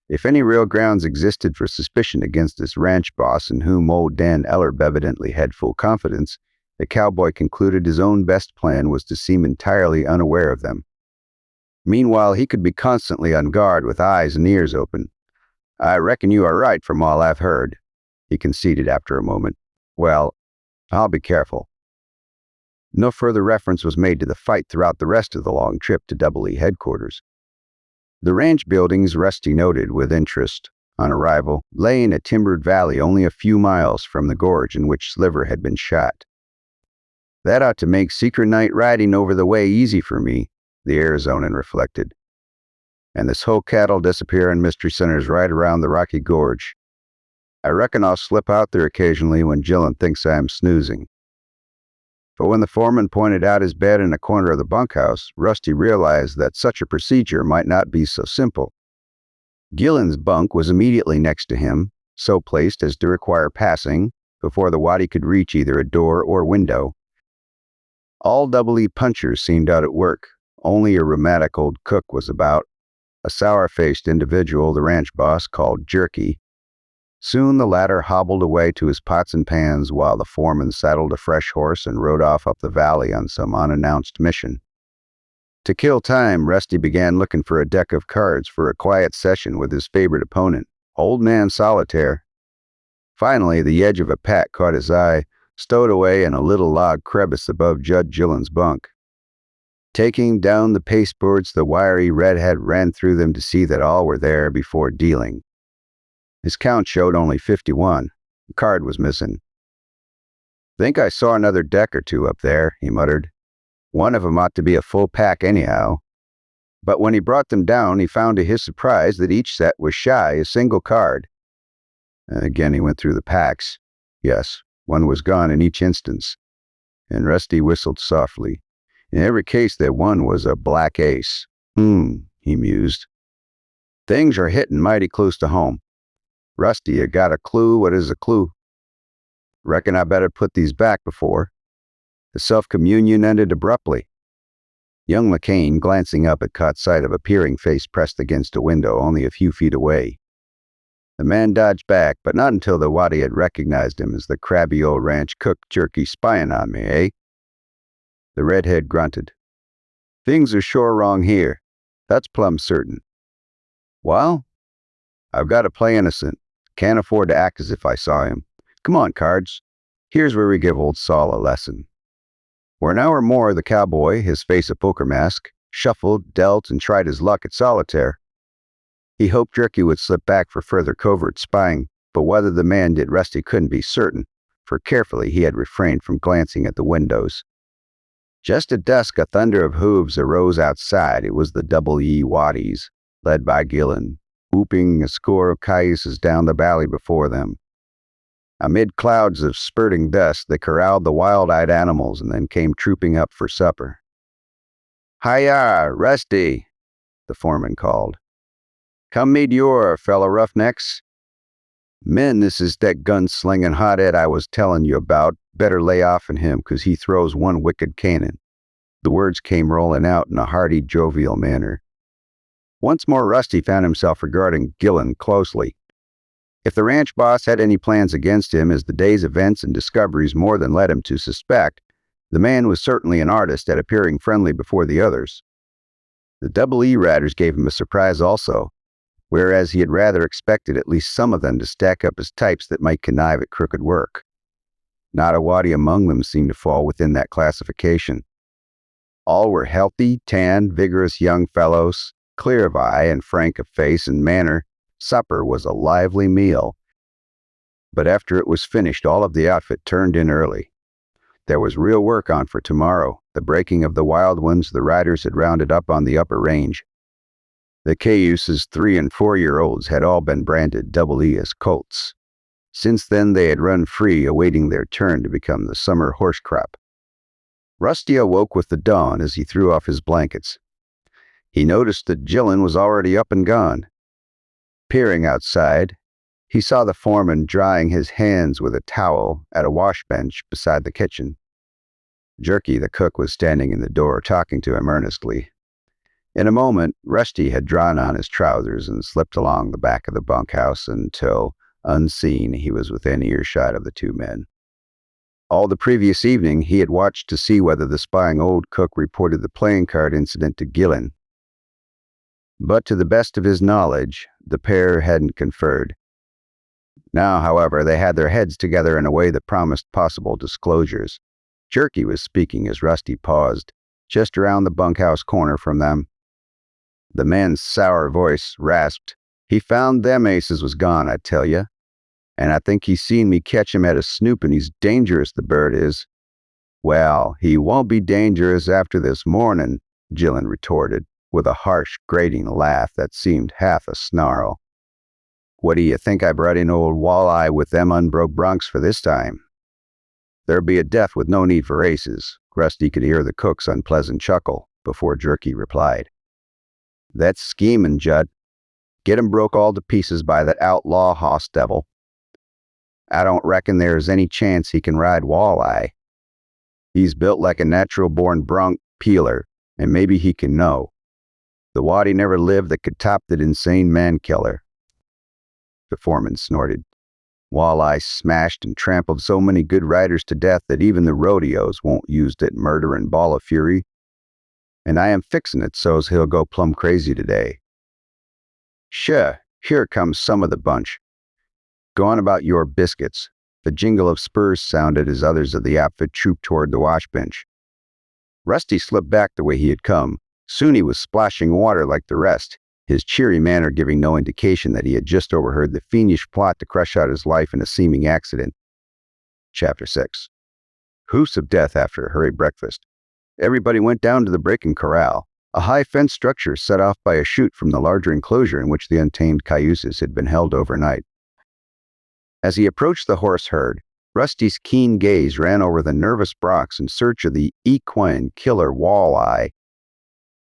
If any real grounds existed for suspicion against this ranch boss in whom old Dan Ellerb evidently had full confidence, the cowboy concluded his own best plan was to seem entirely unaware of them. Meanwhile, he could be constantly on guard with eyes and ears open. I reckon you are right from all I've heard, he conceded after a moment. Well, I'll be careful. No further reference was made to the fight throughout the rest of the long trip to Double E headquarters. The ranch buildings, Rusty noted with interest on arrival, lay in a timbered valley only a few miles from the gorge in which Sliver had been shot. That ought to make secret night riding over the way easy for me, the Arizonan reflected. And this whole cattle disappearing mystery center's right around the rocky gorge. I reckon I'll slip out there occasionally when Gillen thinks I am snoozing. But when the foreman pointed out his bed in a corner of the bunkhouse, Rusty realized that such a procedure might not be so simple. Gillen's bunk was immediately next to him, so placed as to require passing before the waddy could reach either a door or window. All Double E punchers seemed out at work. Only a rheumatic old cook was about, a sour-faced individual the ranch boss called Jerky. Soon the latter hobbled away to his pots and pans while the foreman saddled a fresh horse and rode off up the valley on some unannounced mission. To kill time, Rusty began looking for a deck of cards for a quiet session with his favorite opponent, Old Man Solitaire. Finally, the edge of a pack caught his eye, stowed away in a little log crevice above Judge Gillen's bunk. Taking down the pasteboards, the wiry redhead ran through them to see that all were there before dealing. His count showed only 51. The card was missing. "Think I saw another deck or two up there," he muttered. "One of 'em ought to be a full pack anyhow." But when he brought them down, he found to his surprise that each set was shy a single card. Again he went through the packs. Yes, one was gone in each instance. And Rusty whistled softly. In every case that one was a black ace. He mused. Things are hitting mighty close to home. Rusty, you got a clue? What is a clue? Reckon I better put these back before. The self-communion ended abruptly. Young McKain, glancing up, had caught sight of a peering face pressed against a window only a few feet away. The man dodged back, but not until the waddy had recognized him as the crabby old ranch cook. Jerky spying on me, eh? The redhead grunted. Things are sure wrong here. That's plumb certain. Well, I've got to play innocent. Can't afford to act as if I saw him. Come on, cards. Here's where we give old Sol a lesson. For an hour more, the cowboy, his face a poker mask, shuffled, dealt, and tried his luck at solitaire. He hoped Jerky would slip back for further covert spying, but whether the man did Rusty couldn't be certain, for carefully he had refrained from glancing at the windows. Just at dusk, a thunder of hooves arose outside. It was the Double E waddies, led by Gillen, whooping a score of cayuses down the valley before them. Amid clouds of spurting dust, they corralled the wild-eyed animals and then came trooping up for supper. "Hi-ya, Rusty," the foreman called. "Come meet your fellow roughnecks. Men, this is that gun-slinging hothead I was telling you about. Better lay off on him, 'cause he throws one wicked cannon." The words came rolling out in a hearty, jovial manner. Once more Rusty found himself regarding Gillen closely. If the ranch boss had any plans against him, as the day's events and discoveries more than led him to suspect, the man was certainly an artist at appearing friendly before the others. The Double E riders gave him a surprise also, whereas he had rather expected at least some of them to stack up as types that might connive at crooked work. Not a waddy among them seemed to fall within that classification. All were healthy, tanned, vigorous young fellows, clear of eye and frank of face and manner. Supper was a lively meal. But after it was finished, all of the outfit turned in early. There was real work on for tomorrow, the breaking of the wild ones the riders had rounded up on the upper range. The cayuses, 3- and 4-year-olds, had all been branded Double E as colts. Since then they had run free, awaiting their turn to become the summer horse crop. Rusty awoke with the dawn as he threw off his blankets. He noticed that Gillen was already up and gone. Peering outside, he saw the foreman drying his hands with a towel at a wash bench beside the kitchen. Jerky, the cook, was standing in the door talking to him earnestly. In a moment, Rusty had drawn on his trousers and slipped along the back of the bunkhouse until, unseen, he was within earshot of the two men. All the previous evening, he had watched to see whether the spying old cook reported the playing card incident to Gillen. But to the best of his knowledge, the pair hadn't conferred. Now, however, they had their heads together in a way that promised possible disclosures. Jerky was speaking as Rusty paused, just around the bunkhouse corner from them. The man's sour voice rasped, "He found them aces was gone, I tell ya. And I think he's seen me catch him at a snoop, and he's dangerous, the bird is." "Well, he won't be dangerous after this morning," Gillen retorted, with a harsh, grating laugh that seemed half a snarl. "What do you think I brought in old Walleye with them unbroke broncs for this time?" "There'd be a death with no need for aces." Rusty could hear the cook's unpleasant chuckle before Jerky replied, "That's scheming, Judd. Get 'em broke all to pieces by that outlaw hoss devil. I don't reckon there's any chance he can ride Walleye. He's built like a natural-born bronc peeler, and maybe he can know. The waddy never lived that could top that insane man-killer." The foreman snorted. "Walleye smashed and trampled so many good riders to death that even the rodeos won't use that murderin' ball of fury. And I am fixin' it so's he'll go plumb crazy today. Sure, here comes some of the bunch. Go on about your biscuits." The jingle of spurs sounded as others of the outfit trooped toward the wash bench. Rusty slipped back the way he had come. Soon he was splashing water like the rest, his cheery manner giving no indication that he had just overheard the fiendish plot to crush out his life in a seeming accident. Chapter 6. Hoofs of death after a hurried breakfast. Everybody went down to the breaking corral, a high fence structure set off by a chute from the larger enclosure in which the untamed cayuses had been held overnight. As he approached the horse herd, Rusty's keen gaze ran over the nervous broncs in search of the equine killer Walleye.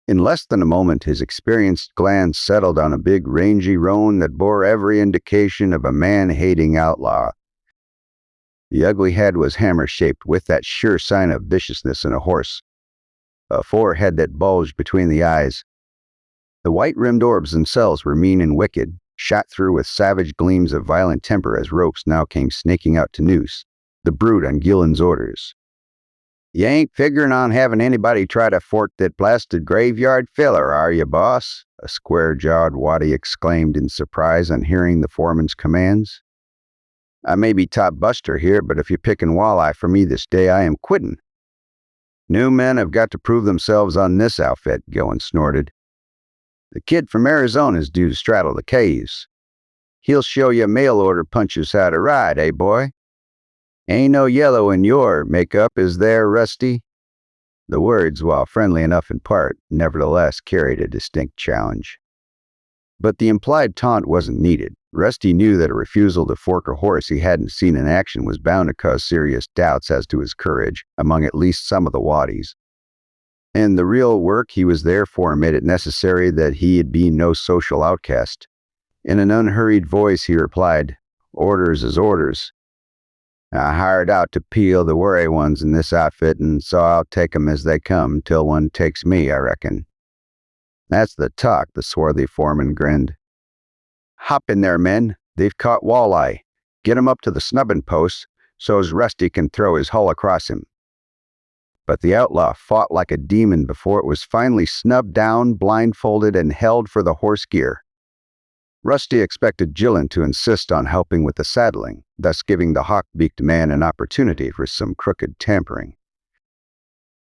In less than a moment, his experienced glance settled on a big, rangy roan that bore every indication of a man-hating outlaw. The ugly head was hammer-shaped, with that sure sign of viciousness in a horse, a forehead that bulged between the eyes. The white-rimmed orbs themselves were mean and wicked, shot through with savage gleams of violent temper as ropes now came snaking out to noose the brute on Gillen's orders. "You ain't figuring on having anybody try to fort that blasted graveyard filler, are you, boss?" a square-jawed waddy exclaimed in surprise on hearing the foreman's commands. "I may be top buster here, but if you're picking Walleye for me this day, I am quitting." "New men have got to prove themselves on this outfit," Gillen snorted. "The kid from Arizona is due to straddle the caves. He'll show you mail order punches how to ride, eh, boy? Ain't no yellow in your makeup, is there, Rusty?" The words, while friendly enough in part, nevertheless carried a distinct challenge. But the implied taunt wasn't needed. Rusty knew that a refusal to fork a horse he hadn't seen in action was bound to cause serious doubts as to his courage among at least some of the waddies. In the real work he was therefore made it necessary that he be no social outcast. In an unhurried voice he replied, "Orders is orders. I hired out to peel the worry ones in this outfit, and so I'll take 'em as they come till one takes me, I reckon." "That's the talk," the swarthy foreman grinned. "Hop in there, men. They've caught Walleye. Get 'em up to the snubbing post so's Rusty can throw his hull across him." But the outlaw fought like a demon before it was finally snubbed down, blindfolded, and held for the horse gear. Rusty expected Gillen to insist on helping with the saddling, thus giving the hawk-beaked man an opportunity for some crooked tampering.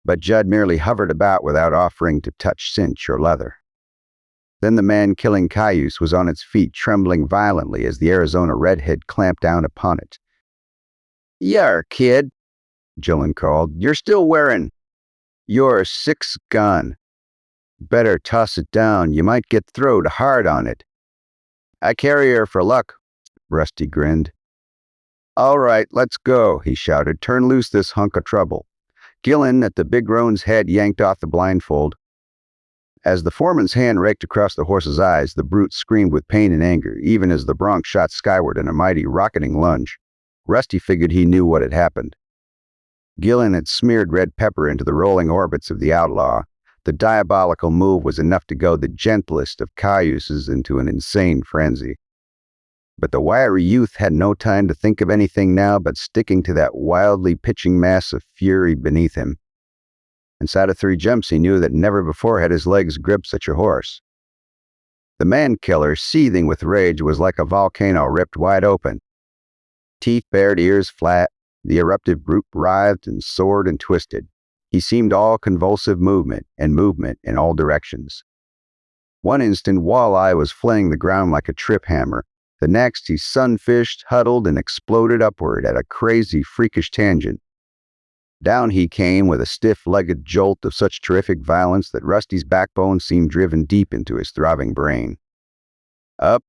But Judd merely hovered about without offering to touch cinch or leather. Then the man-killing cayuse was on its feet, trembling violently as the Arizona redhead clamped down upon it. "Yar, kid," Gillen called. "You're still wearing your 6 gun. Better toss it down. You might get throwed hard on it." "I carry her for luck," Rusty grinned. "All right, let's go," he shouted. "Turn loose this hunk of trouble." Gillen, at the big roan's head, yanked off the blindfold. As the foreman's hand raked across the horse's eyes, the brute screamed with pain and anger, even as the bronc shot skyward in a mighty rocketing lunge. Rusty figured he knew what had happened. Gillen had smeared red pepper into the rolling orbits of the outlaw. The diabolical move was enough to goad the gentlest of cayuses into an insane frenzy. But the wiry youth had no time to think of anything now but sticking to that wildly pitching mass of fury beneath him. Inside of 3 jumps he knew that never before had his legs gripped such a horse. The man-killer, seething with rage, was like a volcano ripped wide open. Teeth bared, ears flat, the eruptive brute writhed and soared and twisted. He seemed all convulsive movement in all directions. One instant, Walleye was flaying the ground like a trip hammer. The next, he sunfished, huddled, and exploded upward at a crazy, freakish tangent. Down he came with a stiff-legged jolt of such terrific violence that Rusty's backbone seemed driven deep into his throbbing brain. Up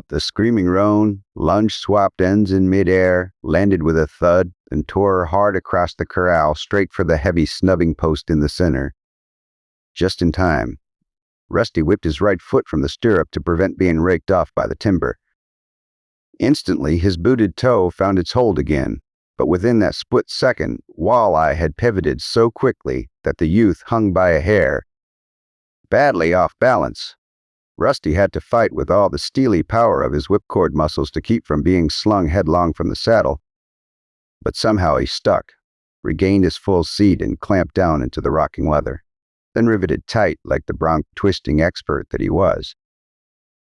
the screaming roan, lunged, swapped ends in midair, landed with a thud, and tore hard across the corral, straight for the heavy snubbing post in the center. Just in time. Rusty whipped his right foot from the stirrup to prevent being raked off by the timber. Instantly, his booted toe found its hold again, but within that split second, Walleye had pivoted so quickly that the youth hung by a hair. Badly off balance, Rusty had to fight with all the steely power of his whipcord muscles to keep from being slung headlong from the saddle. But somehow he stuck, regained his full seat, and clamped down into the rocking leather, then riveted tight like the bronc-twisting expert that he was.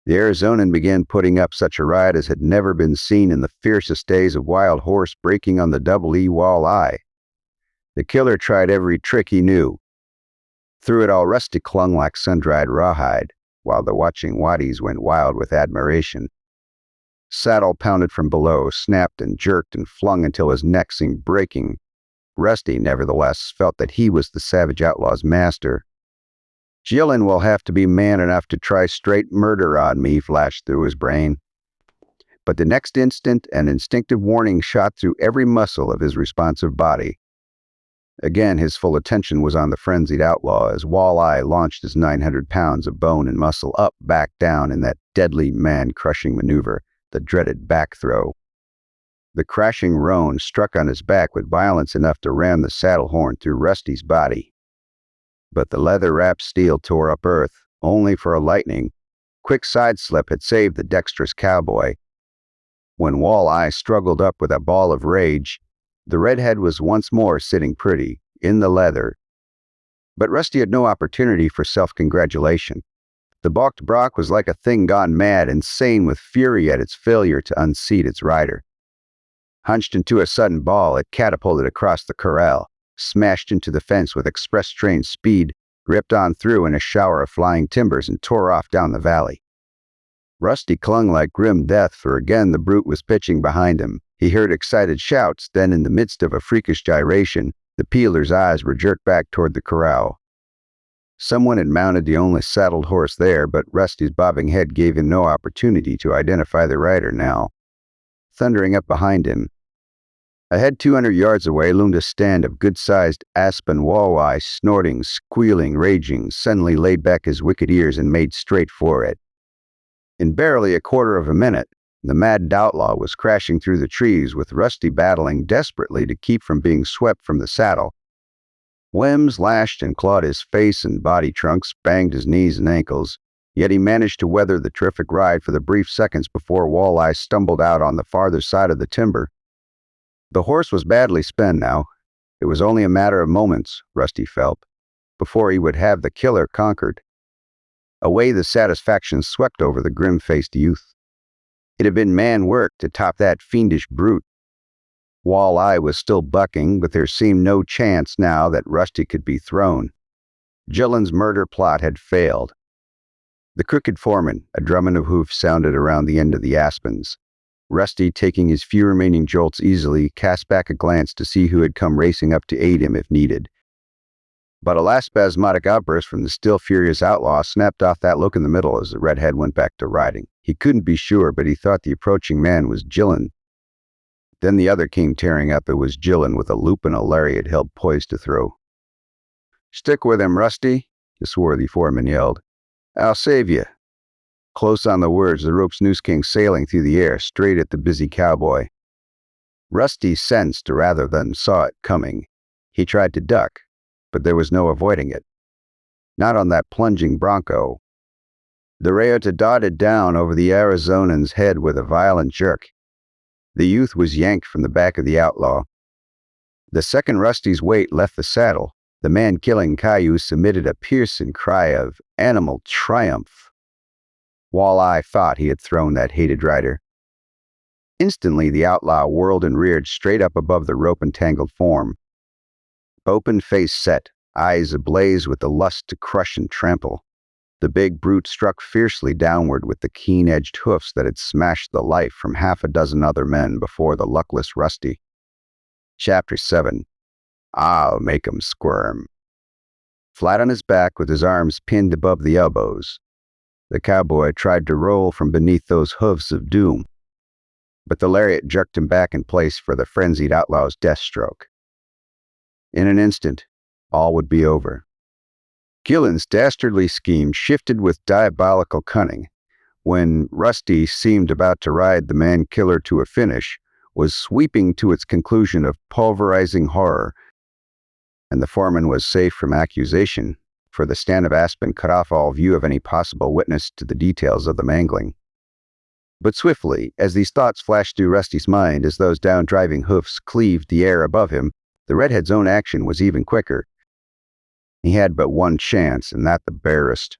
The Arizonan began putting up such a riot as had never been seen in the fiercest days of wild horse breaking on the double E Walleye. The killer tried every trick he knew. Through it all, Rusty clung like sun-dried rawhide, while the watching waddies went wild with admiration. Saddle pounded from below, snapped and jerked and flung until his neck seemed breaking. Rusty, nevertheless, felt that he was the savage outlaw's master. "Gillen will have to be man enough to try straight murder on me," flashed through his brain. But the next instant, an instinctive warning shot through every muscle of his responsive body. Again, his full attention was on the frenzied outlaw as Walleye launched his 900 pounds of bone and muscle up, back, down in that deadly man-crushing maneuver, the dreaded back throw. The crashing roan struck on his back with violence enough to ram the saddle horn through Rusty's body. But the leather-wrapped steel tore up earth, only for a lightning, quick side slip had saved the dexterous cowboy. When Walleye struggled up with a ball of rage, the redhead was once more sitting pretty, in the leather. But Rusty had no opportunity for self-congratulation. The balked Brock was like a thing gone mad, insane with fury at its failure to unseat its rider. Hunched into a sudden ball, it catapulted across the corral, smashed into the fence with express-train speed, ripped on through in a shower of flying timbers, and tore off down the valley. Rusty clung like grim death, for again the brute was pitching behind him. He heard excited shouts, then in the midst of a freakish gyration, the peeler's eyes were jerked back toward the corral. Someone had mounted the only saddled horse there, but Rusty's bobbing head gave him no opportunity to identify the rider now. Thundering up behind him, ahead 200 yards away, loomed a stand of good-sized aspen Walleye, snorting, squealing, raging, suddenly laid back his wicked ears and made straight for it. In barely a quarter of a minute, the mad outlaw was crashing through the trees, with Rusty battling desperately to keep from being swept from the saddle. Whims lashed and clawed his face and body trunks, banged his knees and ankles, yet he managed to weather the terrific ride for the brief seconds before Walleye stumbled out on the farther side of the timber. The horse was badly spent now. It was only a matter of moments, Rusty felt, before he would have the killer conquered. A wave of satisfaction swept over the grim-faced youth. It had been man work to top that fiendish brute. Walleye was still bucking, but there seemed no chance now that Rusty could be thrown. Gillen's murder plot had failed. The crooked foreman, a drumming of hoofs sounded around the end of the aspens. Rusty, taking his few remaining jolts easily, cast back a glance to see who had come racing up to aid him if needed. But a last spasmodic outburst from the still furious outlaw snapped off that look in the middle as the redhead went back to riding. He couldn't be sure, but he thought the approaching man was Gillen. Then the other came tearing up. It was Gillen with a loop and a lariat held poised to throw. "Stick with him, Rusty," the swarthy foreman yelled. "I'll save you." Close on the words, the rope's noose came sailing through the air, straight at the busy cowboy. Rusty sensed rather than saw it coming. He tried to duck, but there was no avoiding it. Not on that plunging bronco. The rayota darted down over the Arizonan's head with a violent jerk. The youth was yanked from the back of the outlaw. The second Rusty's weight left the saddle, the man-killing cayuse emitted a piercing cry of animal triumph. Walleye thought he had thrown that hated rider. Instantly, the outlaw whirled and reared straight up above the rope-entangled form. Open face set, eyes ablaze with the lust to crush and trample. The big brute struck fiercely downward with the keen-edged hoofs that had smashed the life from half a dozen other men before the luckless Rusty. Chapter 7. I'll make 'em squirm. Flat on his back with his arms pinned above the elbows, the cowboy tried to roll from beneath those hoofs of doom, but the lariat jerked him back in place for the frenzied outlaw's death stroke. In an instant, all would be over. Gillen's dastardly scheme shifted with diabolical cunning. When Rusty seemed about to ride the man-killer to a finish, was sweeping to its conclusion of pulverizing horror, and the foreman was safe from accusation, for the stand of aspen cut off all view of any possible witness to the details of the mangling. But swiftly, as these thoughts flashed through Rusty's mind as those down-driving hoofs cleaved the air above him, the redhead's own action was even quicker. He had but one chance, and that the barest.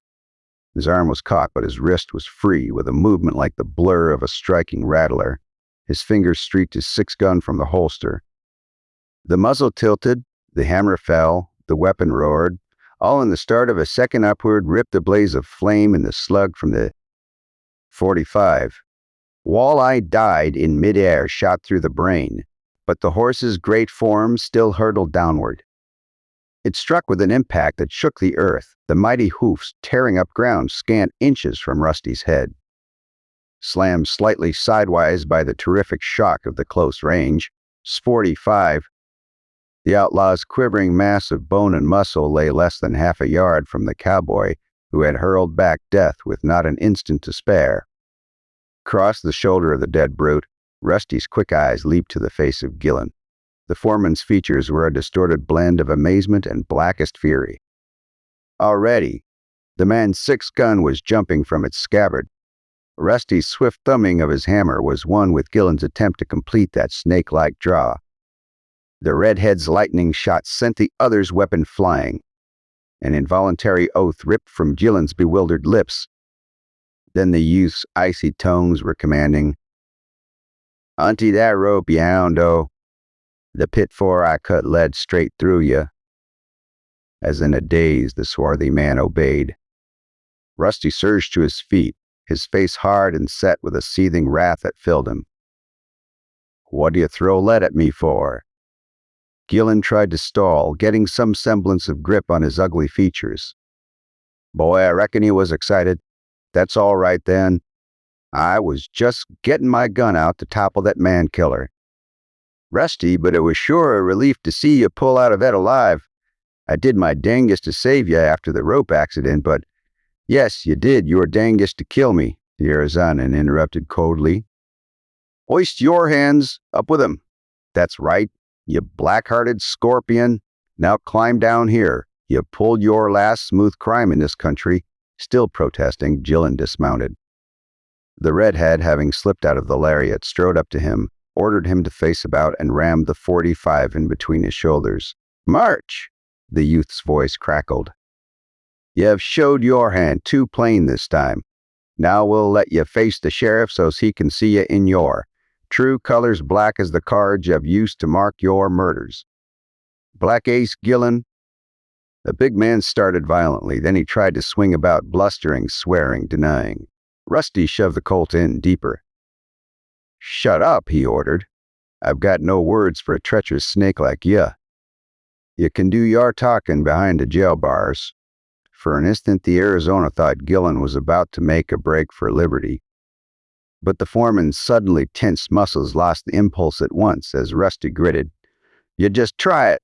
His arm was caught, but his wrist was free, with a movement like the blur of a striking rattler. His fingers streaked his six-gun from the holster. The muzzle tilted, the hammer fell, the weapon roared, all in the start of a second upward ripped a blaze of flame in the slug from the .45. Walleye died in midair, shot through the brain, but the horse's great form still hurtled downward. It struck with an impact that shook the earth, the mighty hoofs tearing up ground scant inches from Rusty's head. Slammed slightly sidewise by the terrific shock of the close range, .45, the outlaw's quivering mass of bone and muscle lay less than half a yard from the cowboy, who had hurled back death with not an instant to spare. Across the shoulder of the dead brute, Rusty's quick eyes leaped to the face of Gillen. The foreman's features were a distorted blend of amazement and blackest fury. Already, the man's six-gun was jumping from its scabbard. Rusty's swift thumbing of his hammer was one with Gillen's attempt to complete that snake-like draw. The redhead's lightning shot sent the other's weapon flying. An involuntary oath ripped from Gillen's bewildered lips. Then the youth's icy tones were commanding. "Untie that rope, you houndo. The pit 'fore I cut lead straight through you." As in a daze, the swarthy man obeyed. Rusty surged to his feet, his face hard and set with a seething wrath that filled him. "What do you throw lead at me for?" Gillen tried to stall, getting some semblance of grip on his ugly features. "Boy, I reckon he was excited. That's all right then. I was just getting my gun out to topple that man-killer. Rusty, but it was sure a relief to see you pull out of it alive. I did my dangest to save you after the rope accident, but yes, you did your dangest to kill me," the Arizonan interrupted coldly. "Hoist your hands, up with 'em. That's right, you black-hearted scorpion. Now climb down here. You pulled your last smooth crime in this country." Still protesting, Gillen dismounted. The redhead, having slipped out of the lariat, strode up to him, ordered him to face about, and rammed the .45 in between his shoulders. "March!" the youth's voice crackled. "You have showed your hand too plain this time. Now we'll let you face the sheriff so's he can see you in your true colors, black as the cards you've used to mark your murders. Black Ace Gillen." The big man started violently, then he tried to swing about, blustering, swearing, denying. Rusty shoved the Colt in deeper. "Shut up," he ordered. "I've got no words for a treacherous snake like you. You can do your talking behind the jail bars." For an instant, the Arizona thought Gillen was about to make a break for liberty. But the foreman's suddenly tense muscles lost the impulse at once as Rusty gritted. "You just try it."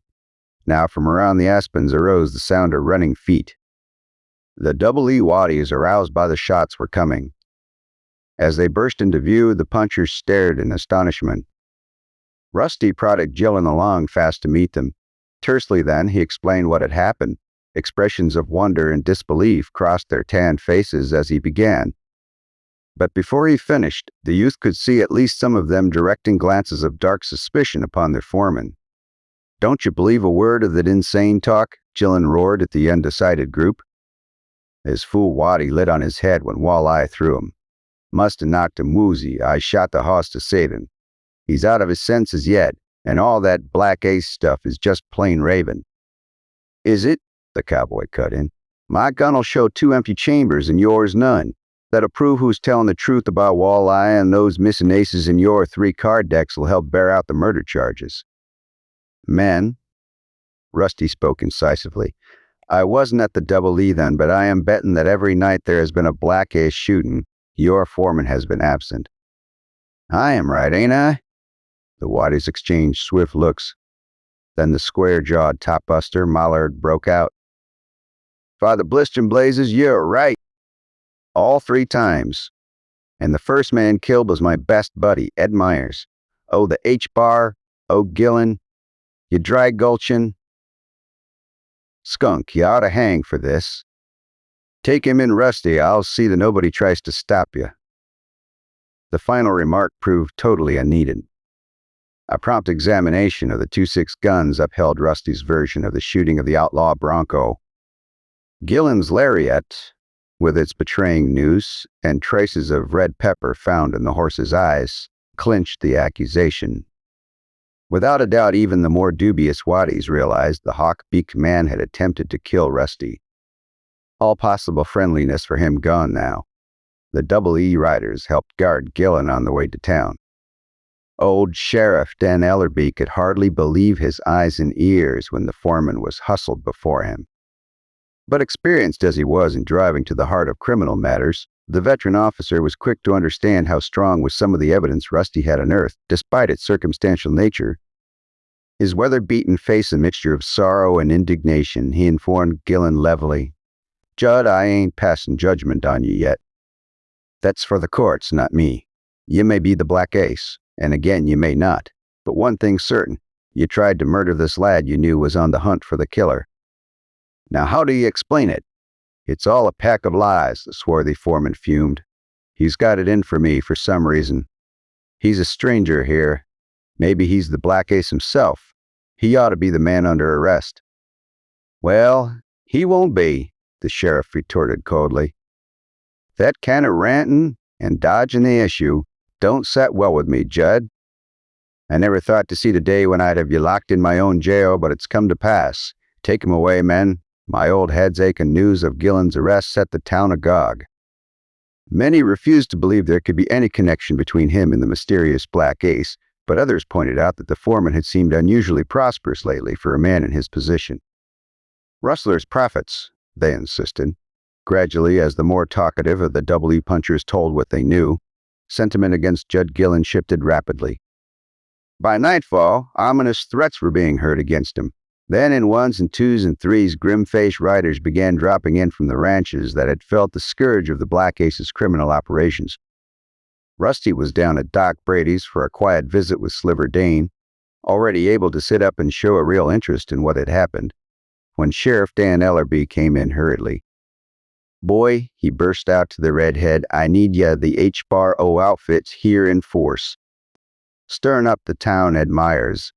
Now from around the aspens arose the sound of running feet. The double E waddies, aroused by the shots, were coming. As they burst into view, the punchers stared in astonishment. Rusty prodded Gillen along fast to meet them. Tersely then, he explained what had happened. Expressions of wonder and disbelief crossed their tanned faces as he began. But before he finished, the youth could see at least some of them directing glances of dark suspicion upon their foreman. "Don't you believe a word of that insane talk?" Gillen roared at the undecided group. His fool waddy lit on his head when Walleye threw him. Must have knocked him woozy. I shot the hoss to save him. He's out of his senses yet, and all that black ace stuff is just plain raving. Is it? The cowboy cut in. My gun'll show 2 empty chambers and yours none. That'll prove who's telling the truth about Walleye, and those missing aces in your 3 card decks will help bear out the murder charges. Men, Rusty spoke incisively, I wasn't at the Double E then, but I am betting that every night there has been a black ace shooting, your foreman has been absent. I am right, ain't I? The waddies exchanged swift looks. Then the square-jawed top-buster, Mallard, broke out. Father Blisterin' Blazes, you're right. All 3 times. And the first man killed was my best buddy, Ed Myers. Oh, the H-bar, oh, Gillen, you dry gulchin'. Skunk, you ought to hang for this. Take him in, Rusty, I'll see that nobody tries to stop you. The final remark proved totally unneeded. A prompt examination of the 2.6 guns upheld Rusty's version of the shooting of the outlaw Bronco. Gillen's lariat, with its betraying noose and traces of red pepper found in the horse's eyes, clinched the accusation. Without a doubt, even the more dubious waddies realized the hawk-beaked man had attempted to kill Rusty. All possible friendliness for him gone now. The Double E riders helped guard Gillen on the way to town. Old Sheriff Dan Ellerby could hardly believe his eyes and ears when the foreman was hustled before him. But experienced as he was in driving to the heart of criminal matters, the veteran officer was quick to understand how strong was some of the evidence Rusty had unearthed, despite its circumstantial nature. His weather-beaten face a mixture of sorrow and indignation, he informed Gillen levelly, Judd, I ain't passing judgment on you yet. That's for the courts, not me. You may be the black ace, and again you may not. But one thing's certain, you tried to murder this lad you knew was on the hunt for the killer. Now how do you explain it? It's all a pack of lies, the swarthy foreman fumed. He's got it in for me for some reason. He's a stranger here. Maybe he's the black ace himself. He ought to be the man under arrest. Well, he won't be, the sheriff retorted coldly. That kind of ranting and dodging the issue don't set well with me, Judd. I never thought to see the day when I'd have you locked in my own jail, but it's come to pass. Take him away, men. My old head's aching. News of Gillen's arrest set the town agog. Many refused to believe there could be any connection between him and the mysterious black ace, but others pointed out that the foreman had seemed unusually prosperous lately for a man in his position. Rustlers' profits, they insisted. Gradually, as the more talkative of the Double E punchers told what they knew, sentiment against Judd Gillen shifted rapidly. By nightfall, ominous threats were being heard against him. Then in 1s and 2s and 3s, grim-faced riders began dropping in from the ranches that had felt the scourge of the Black Ace's criminal operations. Rusty was down at Doc Brady's for a quiet visit with Sliver Dane, already able to sit up and show a real interest in what had happened, when Sheriff Dan Ellerby came in hurriedly. Boy, he burst out to the redhead, I need ya the H-bar-O outfits here in force. Stirring up the town Ed Myers.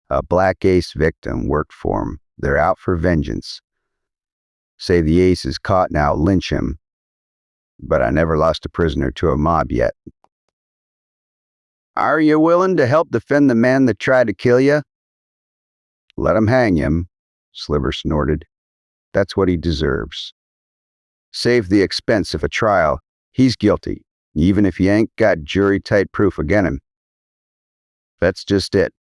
A black ace victim worked for him. They're out for vengeance. Say the ace is caught now, lynch him. But I never lost a prisoner to a mob yet. Are you willing to help defend the man that tried to kill you? Let him hang him, Sliver snorted. That's what he deserves. Save the expense of a trial. He's guilty, even if he ain't got jury-tight proof against him. That's just it,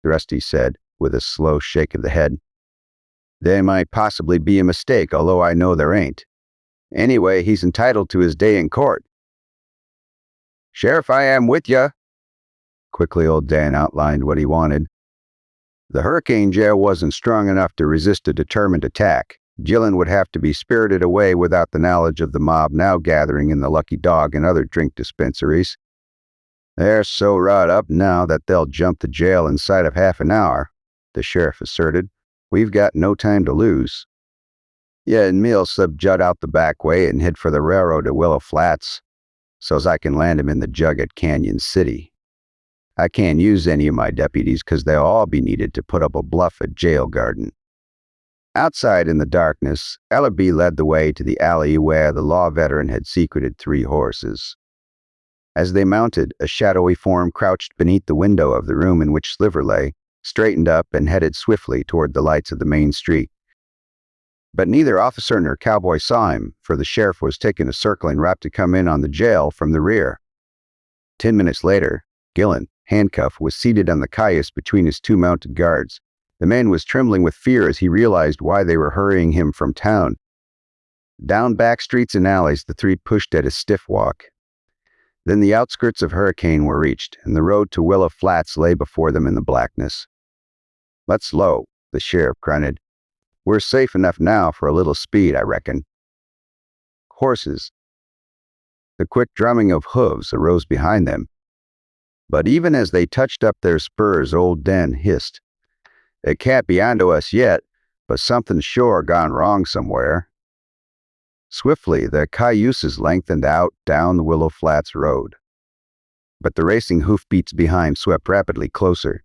Rusty said, with a slow shake of the head. There might possibly be a mistake, although I know there ain't. Anyway, he's entitled to his day in court. Sheriff, I am with ya. Quickly, old Dan outlined what he wanted. The hurricane jail wasn't strong enough to resist a determined attack. Gillen would have to be spirited away without the knowledge of the mob now gathering in the Lucky Dog and other drink dispensaries. They're so wrought up now that they'll jump the jail inside of half an hour, the sheriff asserted. We've got no time to lose. Yeah, and me'll slip Judd out the back way and head for the railroad to Willow Flats, so's I can land him in the jug at Canyon City. I can't use any of my deputies because they'll all be needed to put up a bluff at Jail Garden. Outside in the darkness, Ellerby led the way to the alley where the law veteran had secreted 3 horses. As they mounted, a shadowy form crouched beneath the window of the room in which Sliver lay, straightened up and headed swiftly toward the lights of the main street. But neither officer nor cowboy saw him, for the sheriff was taking a circling route to come in on the jail from the rear. 10 minutes later, Gillen, handcuffed, was seated on the cayuse between his 2 mounted guards. The man was trembling with fear as he realized why they were hurrying him from town. Down back streets and alleys, the 3 pushed at a stiff walk. Then the outskirts of Hurricane were reached, and the road to Willow Flats lay before them in the blackness. "Let's low," the sheriff grunted. "We're safe enough now for a little speed, I reckon." Horses. The quick drumming of hooves arose behind them. But even as they touched up their spurs, old Dan hissed, "It can't be onto us yet, but something's sure gone wrong somewhere." Swiftly, the cayuses lengthened out down the Willow Flats road. But the racing hoofbeats behind swept rapidly closer.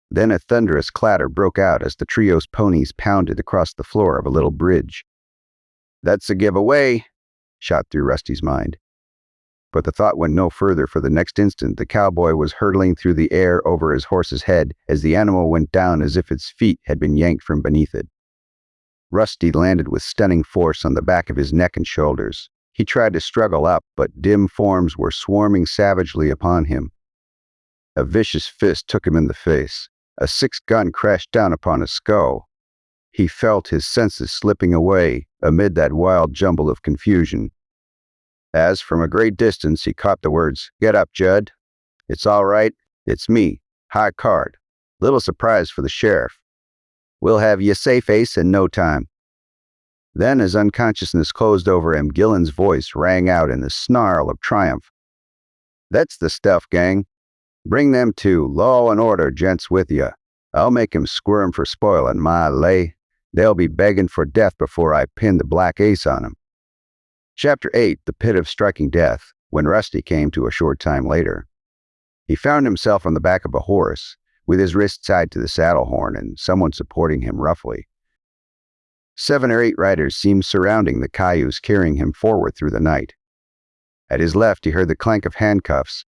Then a thunderous clatter broke out as the trio's ponies pounded across the floor of a little bridge. "That's a giveaway," shot through Rusty's mind. But the thought went no further, for the next instant the cowboy was hurtling through the air over his horse's head as the animal went down as if its feet had been yanked from beneath it. Rusty landed with stunning force on the back of his neck and shoulders. He tried to struggle up, but dim forms were swarming savagely upon him. A vicious fist took him in the face. A 6-gun crashed down upon his skull. He felt his senses slipping away amid that wild jumble of confusion. As, from a great distance, he caught the words, "Get up, Judd. It's all right. It's me. High card." Little surprise for the sheriff. "We'll have you safe, Ace, in no time." Then, as unconsciousness closed over him, Gillen's voice rang out in a snarl of triumph. "That's the stuff, gang. Bring them 2, law and order gents with you. I'll make 'em squirm for spoiling my lay. They'll be begging for death before I pin the black ace on 'em." Chapter 8, The Pit of Striking Death, when Rusty came to a short time later. He found himself on the back of a horse, with his wrist tied to the saddle horn and someone supporting him roughly. 7 or 8 riders seemed surrounding the cayuse, carrying him forward through the night. At his left, he heard the clank of handcuffs.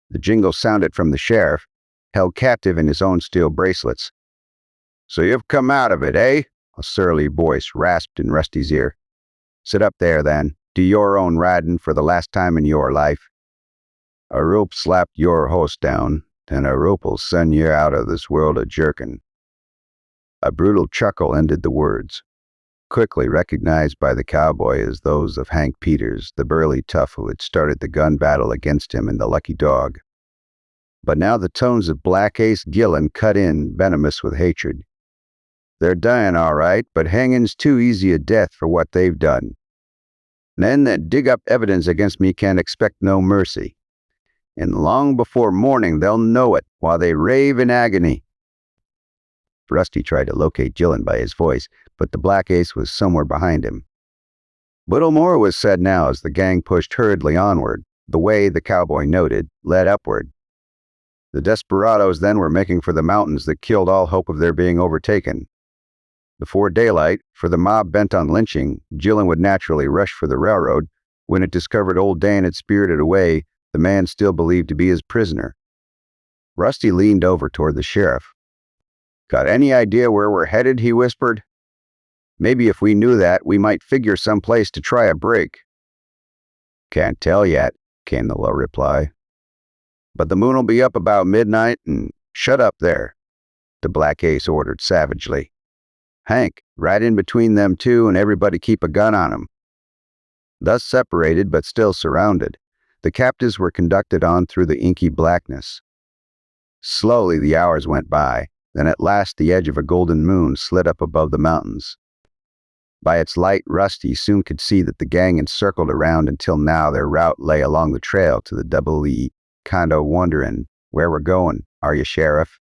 The jingle sounded from the sheriff, held captive in his own steel bracelets. "So you've come out of it, eh?" a surly voice rasped in Rusty's ear. "Sit up there, then. Do your own riding for the last time in your life. A rope slapped your horse down, and a rope'll send you out of this world a jerkin." A brutal chuckle ended the words, quickly recognized by the cowboy as those of Hank Peters, the burly tough who had started the gun battle against him in the Lucky Dog. But now the tones of Black Ace Gillen cut in, venomous with hatred. "They're dying all right, but hanging's too easy a death for what they've done. Men that dig up evidence against me can't expect no mercy. And long before morning they'll know it while they rave in agony." Rusty tried to locate Gillen by his voice, but the Black Ace was somewhere behind him. Little more was said now as the gang pushed hurriedly onward. The way, the cowboy noted, led upward. The desperados then were making for the mountains that killed all hope of their being overtaken. Before daylight, for the mob bent on lynching, Gillen would naturally rush for the railroad. When it discovered old Dan had spirited away the man still believed to be his prisoner. Rusty leaned over toward the sheriff. "Got any idea where we're headed?" he whispered. "Maybe if we knew that, we might figure some place to try a break." "Can't tell yet," came the low reply. "But the moon'll be up about midnight, and shut up there," the Black Ace ordered savagely. "Hank, right in between them 2 and everybody keep a gun on 'em." Thus separated but still surrounded, the captives were conducted on through the inky blackness. Slowly the hours went by, then at last the edge of a golden moon slid up above the mountains. By its light, Rusty soon could see that the gang had circled around until now their route lay along the trail to the Double E. "Kinda wonderin' where we're going, are you, Sheriff?"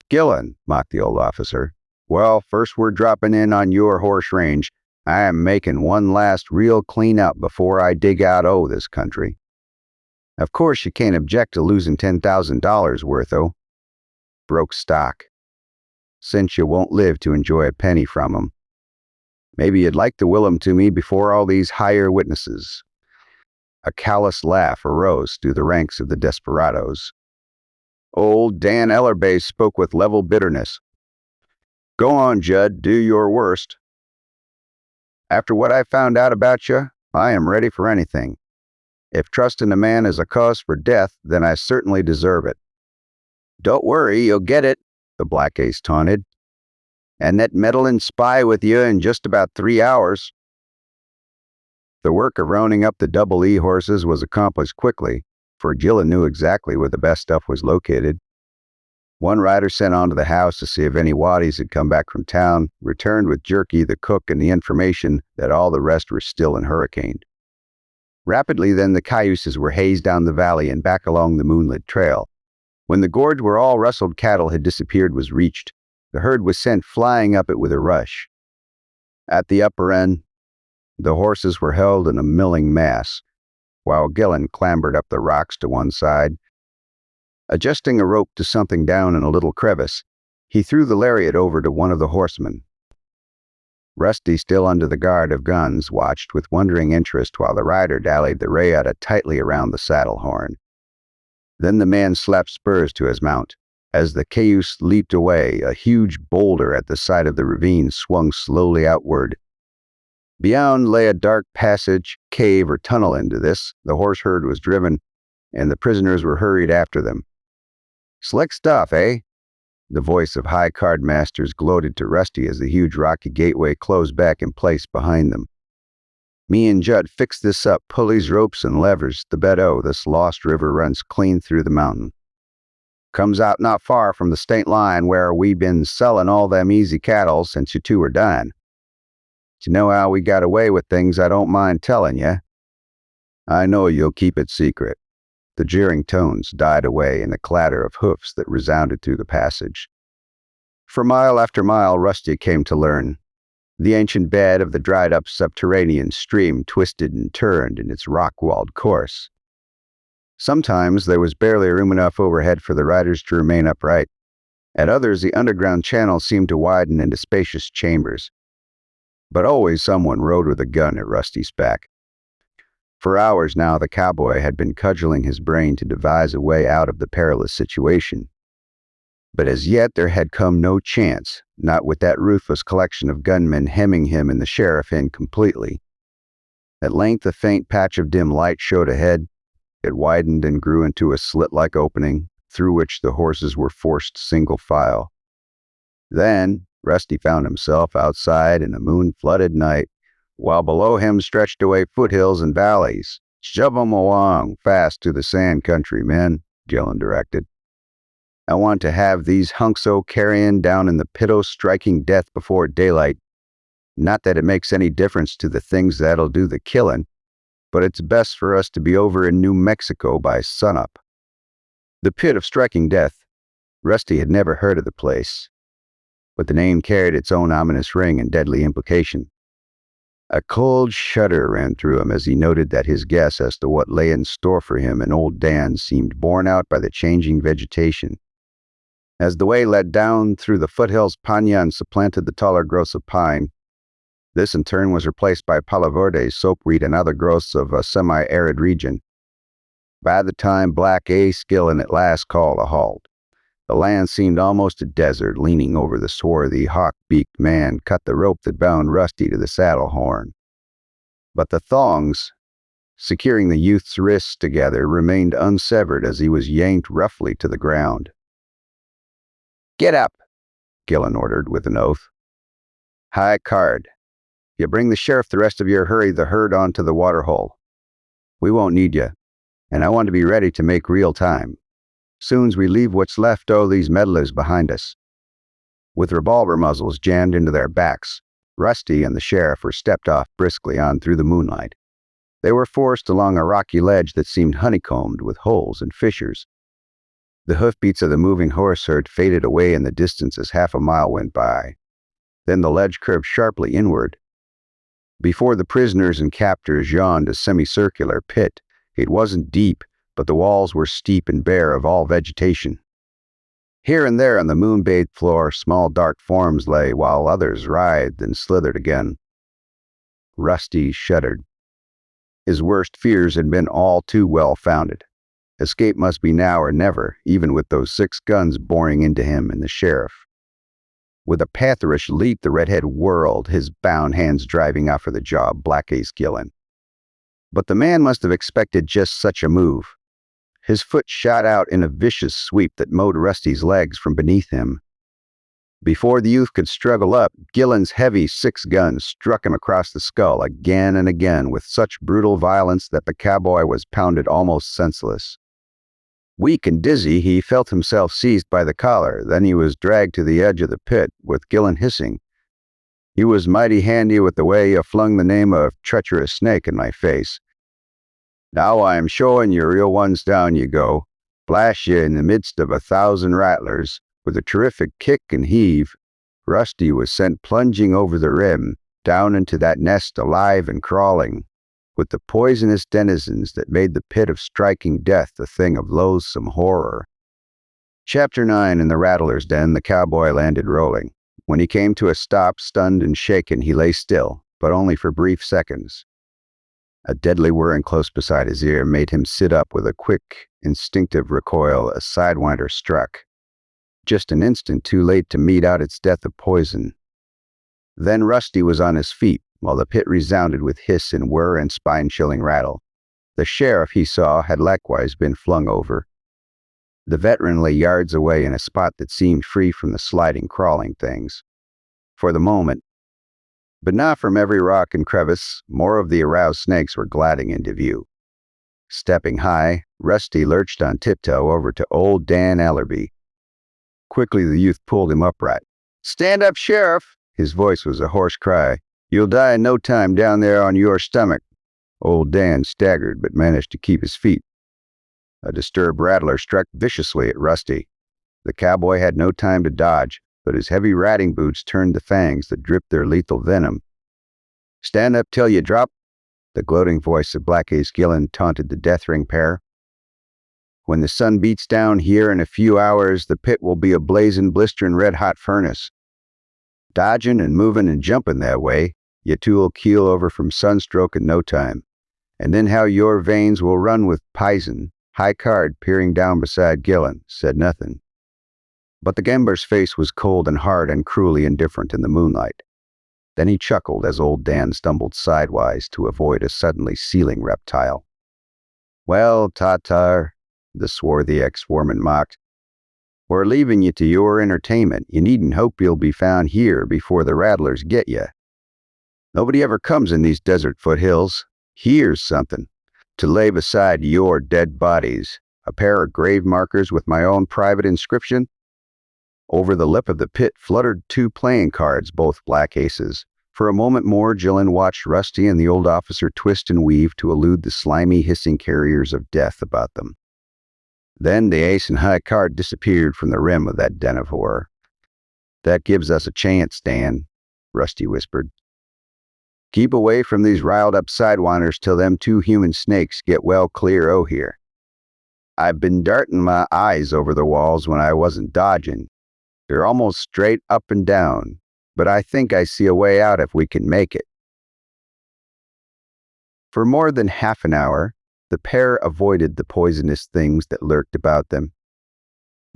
"Gillen," mocked the old officer. "Well, first we're dropping in on your horse range. I am making one last real clean up before I dig out this country. Of course you can't object to losing $10,000 worth, though. Broke stock. since you won't live to enjoy a penny from 'em. Maybe you'd like to will 'em to me before all these higher witnesses." A callous laugh arose through the ranks of the desperadoes. Old Dan Ellerbay spoke with level bitterness. "Go on, Judd, do your worst. After what I found out about you, I am ready for anything. If trusting a man is a cause for death, then I certainly deserve it." "Don't worry, you'll get it," the Black Ace taunted. "And that meddling spy with you in just about 3 hours." The work of rounding up the Double E horses was accomplished quickly, for Gillen knew exactly where the best stuff was located. One rider sent on to the house to see if any waddies had come back from town, returned with Jerky the cook and the information that all the rest were still in Hurricane. Rapidly then the cayuses were hazed down the valley and back along the moonlit trail. When the gorge where all rustled cattle had disappeared was reached, the herd was sent flying up it with a rush. At the upper end, the horses were held in a milling mass, while Gillen clambered up the rocks to one side. Adjusting a rope to something down in a little crevice, he threw the lariat over to one of the horsemen. Rusty, still under the guard of guns, watched with wondering interest while the rider dallied the rayada tightly around the saddle horn. Then the man slapped spurs to his mount. As the cayuse leaped away, a huge boulder at the side of the ravine swung slowly outward. Beyond lay a dark passage, cave, or tunnel. Into this the horse herd was driven, and the prisoners were hurried after them. "Slick stuff, eh?" The voice of High Card Masters gloated to Rusty as the huge rocky gateway closed back in place behind them. "Me and Judd fixed this up, pulleys, ropes, and levers. The this lost river runs clean through the mountain. Comes out not far from the state line where we been selling all them easy cattle since you two were dying. To know how we got away with things, I don't mind telling you. I know you'll keep it secret." The jeering tones died away in the clatter of hoofs that resounded through the passage. For mile after mile, Rusty came to learn. The ancient bed of the dried-up subterranean stream twisted and turned in its rock-walled course. Sometimes there was barely room enough overhead for the riders to remain upright. At others, the underground channel seemed to widen into spacious chambers. But always someone rode with a gun at Rusty's back. For hours now, the cowboy had been cudgeling his brain to devise a way out of the perilous situation. But as yet there had come no chance, not with that ruthless collection of gunmen hemming him and the sheriff in completely. At length a faint patch of dim light showed ahead. It widened and grew into a slit-like opening, through which the horses were forced single file. Then Rusty found himself outside in a moon-flooded night, while below him stretched away foothills and valleys. "Shove 'em along, fast to the sand country, men," Gillen directed. "I want to have these hunks-o carrion down in the pit-o striking death before daylight. Not that it makes any difference to the things that'll do the killing, but it's best for us to be over in New Mexico by sunup." The Pit of Striking Death. Rusty had never heard of the place, but the name carried its own ominous ring and deadly implication. A cold shudder ran through him as he noted that his guess as to what lay in store for him and old Dan seemed borne out by the changing vegetation. As the way led down through the foothills, Panyan supplanted the taller growths of pine. This in turn was replaced by palo verde, soapweed, and other growths of a semi-arid region. By the time Black Ace Gillen at last called a halt, the land seemed almost a desert. Leaning over the swarthy, hawk-beaked man cut the rope that bound Rusty to the saddle horn. But the thongs, securing the youth's wrists together, remained unsevered as he was yanked roughly to the ground. "Get up," Gillen ordered with an oath. "High Card, you bring the sheriff the rest of your hurry the herd onto the waterhole. We won't need you, and I want to be ready to make real time. Soon's we leave what's left o' these meddlers behind us." With revolver muzzles jammed into their backs, Rusty and the sheriff were stepped off briskly on through the moonlight. They were forced along a rocky ledge that seemed honeycombed with holes and fissures. The hoofbeats of the moving horse herd faded away in the distance as half a mile went by. Then the ledge curved sharply inward. Before the prisoners and captors yawned a semicircular pit. It wasn't deep, but the walls were steep and bare of all vegetation. Here and there on the moon-bathed floor, small dark forms lay, while others writhed and slithered again. Rusty shuddered. His worst fears had been all too well founded. Escape must be now or never, even with those 6 guns boring into him and the sheriff. With a pantherish leap, the redhead whirled, his bound hands driving out for the jaw of Black Ace Gillen. But the man must have expected just such a move. His foot shot out in a vicious sweep that mowed Rusty's legs from beneath him. Before the youth could struggle up, Gillen's heavy 6 guns struck him across the skull again and again with such brutal violence that the cowboy was pounded almost senseless. Weak and dizzy, he felt himself seized by the collar. Then he was dragged to the edge of the pit, with Gillen hissing. "You was mighty handy with the way you flung the name of treacherous snake in my face. Now I am showing you real ones. Down you go. Flash you in the midst of 1,000 rattlers." With a terrific kick and heave, Rusty was sent plunging over the rim, down into that nest alive and crawling, with the poisonous denizens that made the pit of striking death a thing of loathsome horror. Chapter 9. In the rattler's den, the cowboy landed rolling. When he came to a stop, stunned and shaken, he lay still, but only for brief seconds. A deadly whirring close beside his ear made him sit up with a quick, instinctive recoil as Sidewinder struck. Just an instant too late to mete out its death of poison. Then Rusty was on his feet, while the pit resounded with hiss and whir and spine-chilling rattle. The sheriff, he saw, had likewise been flung over. The veteran lay yards away in a spot that seemed free from the sliding, crawling things. For the moment, but not from every rock and crevice, more of the aroused snakes were gliding into view. Stepping high, Rusty lurched on tiptoe over to old Dan Ellerby. Quickly the youth pulled him upright. "Stand up, Sheriff!" His voice was a hoarse cry. "You'll die in no time down there on your stomach." Old Dan staggered but managed to keep his feet. A disturbed rattler struck viciously at Rusty. The cowboy had no time to dodge, but his heavy riding boots turned to fangs that dripped their lethal venom. "Stand up till you drop," the gloating voice of Black Ace Gillen taunted the death-ring pair. "When the sun beats down here in a few hours, the pit will be a blazing, blistering, red-hot furnace. Dodging and moving and jumping that way, you two'll keel over from sunstroke in no time. And then how your veins will run with pison." High Card, peering down beside Gillen, said nothing. But the gambler's face was cold and hard and cruelly indifferent in the moonlight. Then he chuckled as old Dan stumbled sidewise to avoid a suddenly sealing reptile. "Well, Tatar," the swarthy ex-foreman mocked, "we're leaving you to your entertainment. You needn't hope you'll be found here before the rattlers get you. Nobody ever comes in these desert foothills. Here's something. To lay beside your dead bodies. A pair of grave markers with my own private inscription." Over the lip of the pit fluttered 2 playing cards, both black aces. For a moment more, Gillen watched Rusty and the old officer twist and weave to elude the slimy, hissing carriers of death about them. Then the ace and high card disappeared from the rim of that den of horror. "That gives us a chance, Dan," Rusty whispered. "Keep away from these riled-up sidewinders till them 2 human snakes get well clear o' here. I've been darting my eyes over the walls when I wasn't dodging. They're almost straight up and down, but I think I see a way out if we can make it." For more than half an hour, the pair avoided the poisonous things that lurked about them.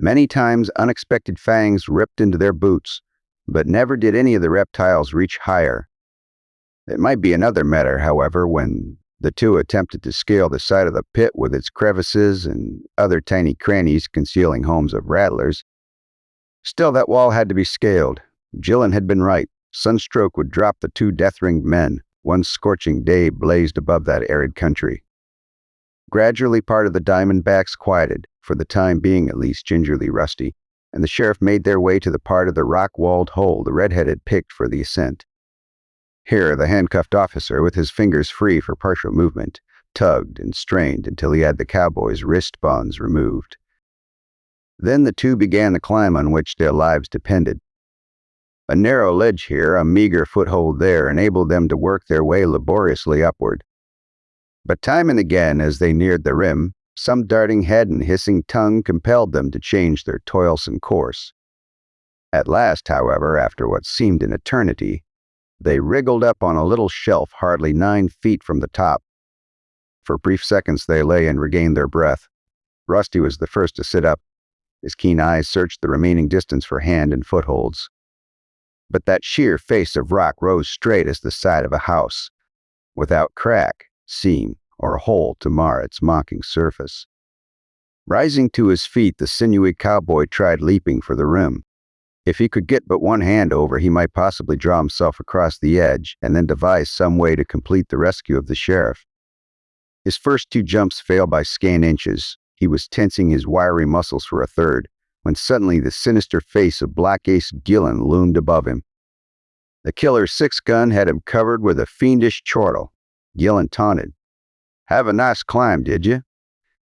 Many times unexpected fangs ripped into their boots, but never did any of the reptiles reach higher. It might be another matter, however, when the 2 attempted to scale the side of the pit with its crevices and other tiny crannies concealing homes of rattlers. Still, that wall had to be scaled. Gillen had been right. Sunstroke would drop the 2 death-ringed men. One scorching day blazed above that arid country. Gradually, part of the Diamondbacks quieted, for the time being at least gingerly Rusty, and the sheriff made their way to the part of the rock-walled hole the redhead had picked for the ascent. Here, the handcuffed officer, with his fingers free for partial movement, tugged and strained until he had the cowboy's wrist bonds removed. Then the 2 began the climb on which their lives depended. A narrow ledge here, a meager foothold there, enabled them to work their way laboriously upward. But time and again, as they neared the rim, Some darting head and hissing tongue compelled them to change their toilsome course. At last, however, after what seemed an eternity, they wriggled up on a little shelf hardly 9 feet from the top. For brief seconds they lay and regained their breath. Rusty was the first to sit up. His keen eyes searched the remaining distance for hand and footholds. But that sheer face of rock rose straight as the side of a house, without crack, seam, or hole to mar its mocking surface. Rising to his feet, the sinewy cowboy tried leaping for the rim. If he could get but one hand over, he might possibly draw himself across the edge and then devise some way to complete the rescue of the sheriff. His first 2 jumps failed by scant inches. He was tensing his wiry muscles for a third, when suddenly the sinister face of Black Ace Gillen loomed above him. The killer's 6-gun had him covered with a fiendish chortle. Gillen taunted. "Have a nice climb, did you?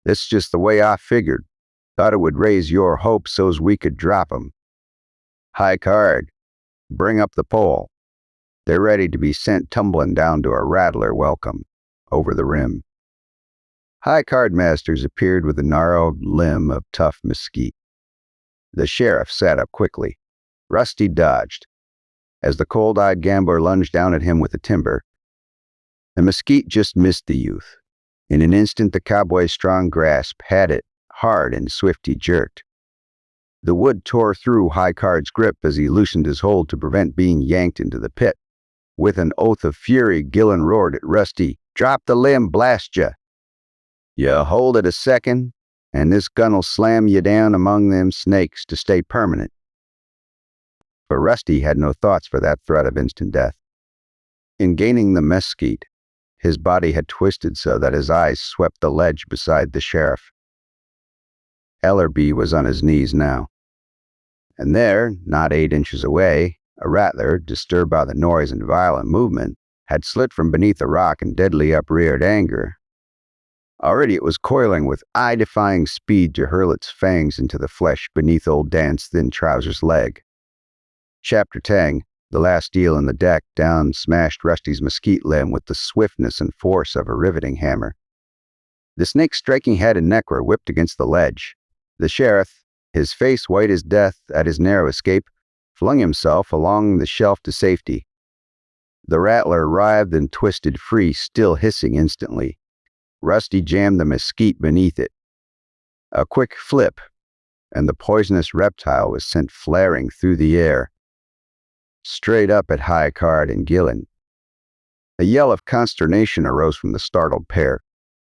This just the way I figured. Thought it would raise your hopes so's we could drop 'em. High card. Bring up the pole. They're ready to be sent tumbling down to a rattler welcome, over the rim." High card masters appeared with a gnarled limb of tough mesquite. The sheriff sat up quickly. Rusty dodged. As the cold-eyed gambler lunged down at him with the timber, the mesquite just missed the youth. In an instant, the cowboy's strong grasp had it, hard and swift he jerked. The wood tore through High Card's grip as he loosened his hold to prevent being yanked into the pit. With an oath of fury, Gillen roared at Rusty, "Drop the limb, blast ya! You hold it a second, and this gun'll slam you down among them snakes to stay permanent." But Rusty had no thoughts for that threat of instant death. In gaining the mesquite, his body had twisted so that his eyes swept the ledge beside the sheriff. Ellerby was on his knees now. And there, not 8 inches away, a rattler, disturbed by the noise and violent movement, had slid from beneath a rock in deadly upreared anger. Already it was coiling with eye-defying speed to hurl its fangs into the flesh beneath old Dan's thin trousers leg. Chapter 10, the last deal in the deck, down smashed Rusty's mesquite limb with the swiftness and force of a riveting hammer. The snake's striking head and neck were whipped against the ledge. The sheriff, his face white as death at his narrow escape, flung himself along the shelf to safety. The rattler writhed and twisted free, still hissing instantly. Rusty jammed the mesquite beneath it. A quick flip, and the poisonous reptile was sent flaring through the air, straight up at High Card and Gillen. A yell of consternation arose from the startled pair.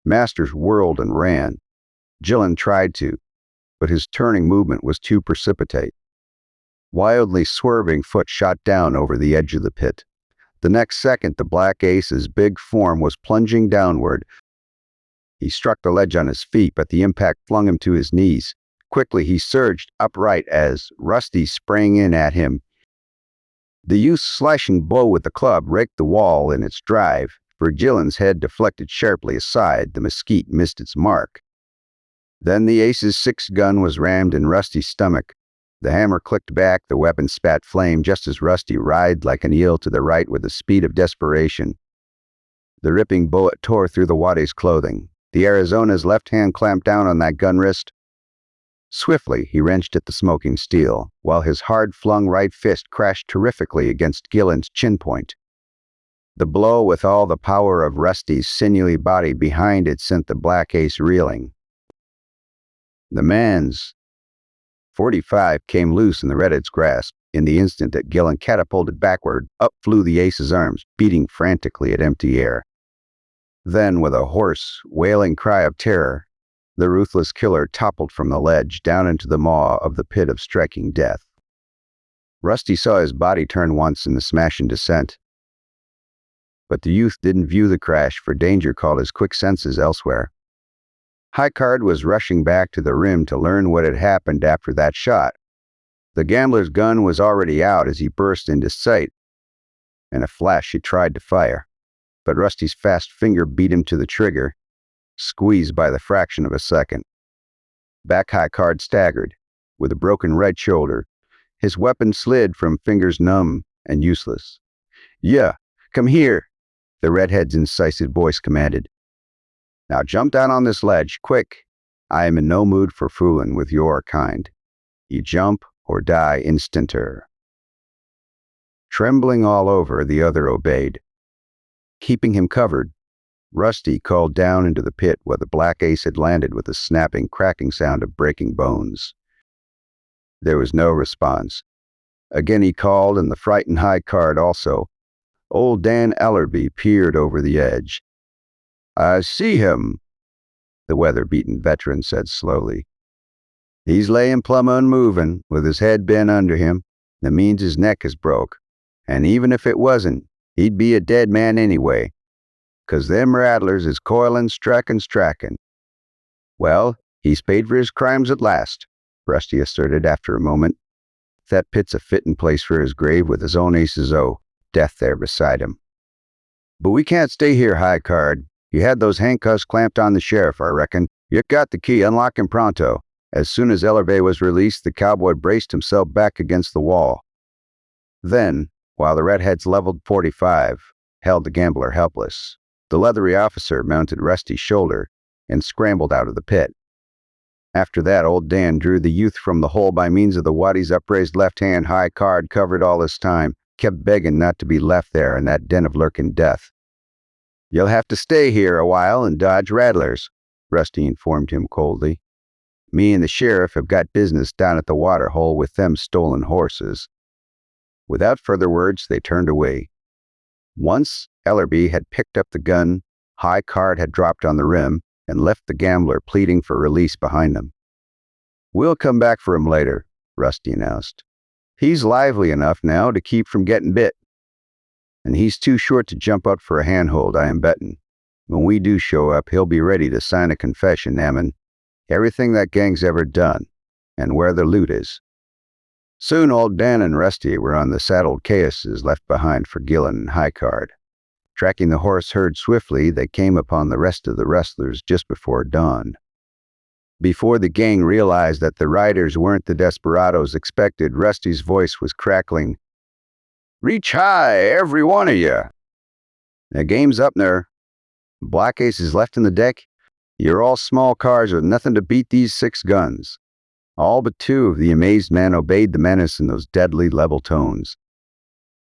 Masters whirled and ran. Gillen tried to, but his turning movement was too precipitate. Wildly swerving, Foot shot down over the edge of the pit. The next second, the Black Ace's big form was plunging downward. He struck the ledge on his feet, but the impact flung him to his knees. Quickly, he surged upright as Rusty sprang in at him. The youth's slashing blow with the club raked the wall in its drive. For Gillen's head deflected sharply aside, the mesquite missed its mark. Then the Ace's 6-gun was rammed in Rusty's stomach. The hammer clicked back, the weapon spat flame just as Rusty writhed like an eel to the right with the speed of desperation. The ripping bullet tore through the waddy's clothing. The Arizona's left hand clamped down on that gun wrist. Swiftly, he wrenched at the smoking steel, while his hard-flung right fist crashed terrifically against Gillen's chin point. The blow, with all the power of Rusty's sinewy body behind it, sent the Black Ace reeling. The man's .45 came loose in the Redhead's grasp. In the instant that Gillen catapulted backward, up flew the Ace's arms, beating frantically at empty air. Then, with a hoarse, wailing cry of terror, the ruthless killer toppled from the ledge down into the maw of the pit of striking death. Rusty saw his body turn once in the smashing descent. But the youth didn't view the crash, for danger called his quick senses elsewhere. High Card was rushing back to the rim to learn what had happened after that shot. The gambler's gun was already out as he burst into sight. In a flash, he tried to fire, but Rusty's fast finger beat him to the trigger, squeezed by the fraction of a second. Back High Card staggered, with a broken right shoulder. His weapon slid from fingers numb and useless. "Yeah, come here," the redhead's incisive voice commanded. "Now jump down on this ledge, quick, I am in no mood for fooling with your kind. You jump or die instanter." Trembling all over, the other obeyed. Keeping him covered, Rusty called down into the pit where the black ace had landed with a snapping, cracking sound of breaking bones. There was no response. Again he called, and the frightened high card also. Old Dan Ellerby peered over the edge. "I see him," the weather-beaten veteran said slowly. "He's layin' plumb unmovin', with his head bent under him. That means his neck is broke. And even if it wasn't, he'd be a dead man anyway. 'Cause them rattlers is coilin' strikin'. Well, he's paid for his crimes at last," Rusty asserted after a moment. "That pit's a fittin' place for his grave with his own aces death there beside him. But we can't stay here, high card. You had those handcuffs clamped on the sheriff, I reckon. You got the key, unlock him pronto." As soon as Ellerby was released, the cowboy braced himself back against the wall. Then, while the redheads leveled .45, held the gambler helpless, the leathery officer mounted Rusty's shoulder and scrambled out of the pit. After that, old Dan drew the youth from the hole by means of the waddy's upraised left hand. High card covered all his time, kept begging not to be left there in that den of lurking death. "You'll have to stay here a while and dodge rattlers," Rusty informed him coldly. "Me and the sheriff have got business down at the water hole with them stolen horses." Without further words, they turned away. Once Ellerby had picked up the gun, high card had dropped on the rim and left the gambler pleading for release behind them. "We'll come back for him later," Rusty announced. "He's lively enough now to keep from getting bit. And he's too short to jump up for a handhold, I am betting. When we do show up, he'll be ready to sign a confession, Ammon. Everything that gang's ever done, and where the loot is." Soon old Dan and Rusty were on the saddled cayuses left behind for Gillen and High Card. Tracking the horse herd swiftly, they came upon the rest of the rustlers just before dawn. Before the gang realized that the riders weren't the desperados expected, Rusty's voice was crackling. "Reach high, every one of you. The game's up there. Black Ace is left in the deck. You're all small cars with nothing to beat these 6 guns." All but 2 of the amazed men obeyed the menace in those deadly level tones.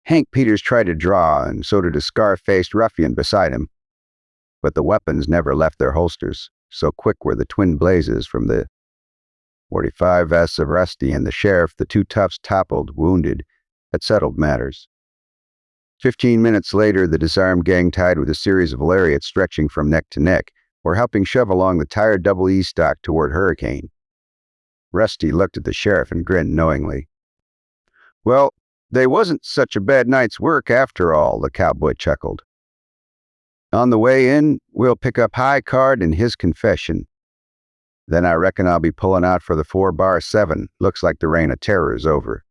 Hank Peters tried to draw, and so did a scar-faced ruffian beside him. But the weapons never left their holsters, so quick were the twin blazes from the .45 vests of Rusty and the sheriff. The 2 toughs toppled, wounded, had settled matters. 15 minutes later, the disarmed gang, tied with a series of lariats stretching from neck to neck, were helping shove along the tired double E stock toward Hurricane. Rusty looked at the sheriff and grinned knowingly. "Well, they wasn't such a bad night's work after all," the cowboy chuckled. "On the way in, we'll pick up High Card and his confession. Then I reckon I'll be pulling out for the 4-7. Looks like the reign of terror is over."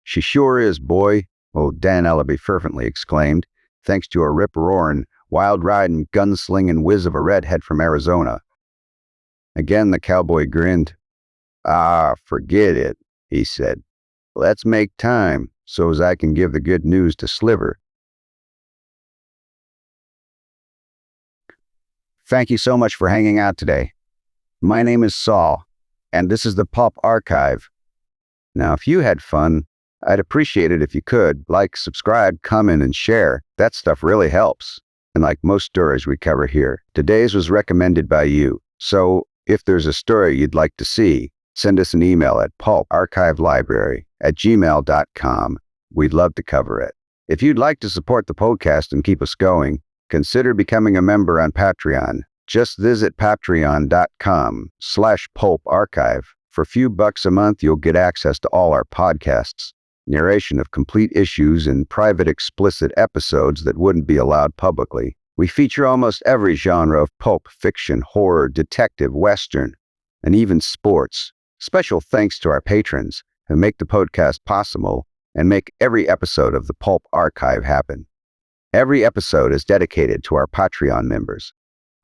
"She sure is, boy," old Dan Ellerby fervently exclaimed, "thanks to a rip-roaring, wild-riding, gun-slinging whiz of a redhead from Arizona." Again the cowboy grinned. "Ah, forget it," he said. "Let's make time, so's I can give the good news to Sliver." Thank you so much for hanging out today. My name is Saul, and this is the Pulp Archive. Now, if you had fun, I'd appreciate it if you could like, subscribe, comment, and share. That stuff really helps. And like most stories we cover here, today's was recommended by you. So if there's a story you'd like to see, send us an email at pulparchivelibrary@gmail.com. We'd love to cover it. If you'd like to support the podcast and keep us going, consider becoming a member on Patreon. Just visit patreon.com/pulparchive. For a few bucks a month, you'll get access to all our podcasts, narration of complete issues, and private explicit episodes that wouldn't be allowed publicly. We feature almost every genre of pulp fiction, horror, detective, western, and even sports. Special thanks to our patrons who make the podcast possible and make every episode of the Pulp Archive happen. Every episode is dedicated to our Patreon members.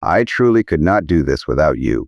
I truly could not do this without you.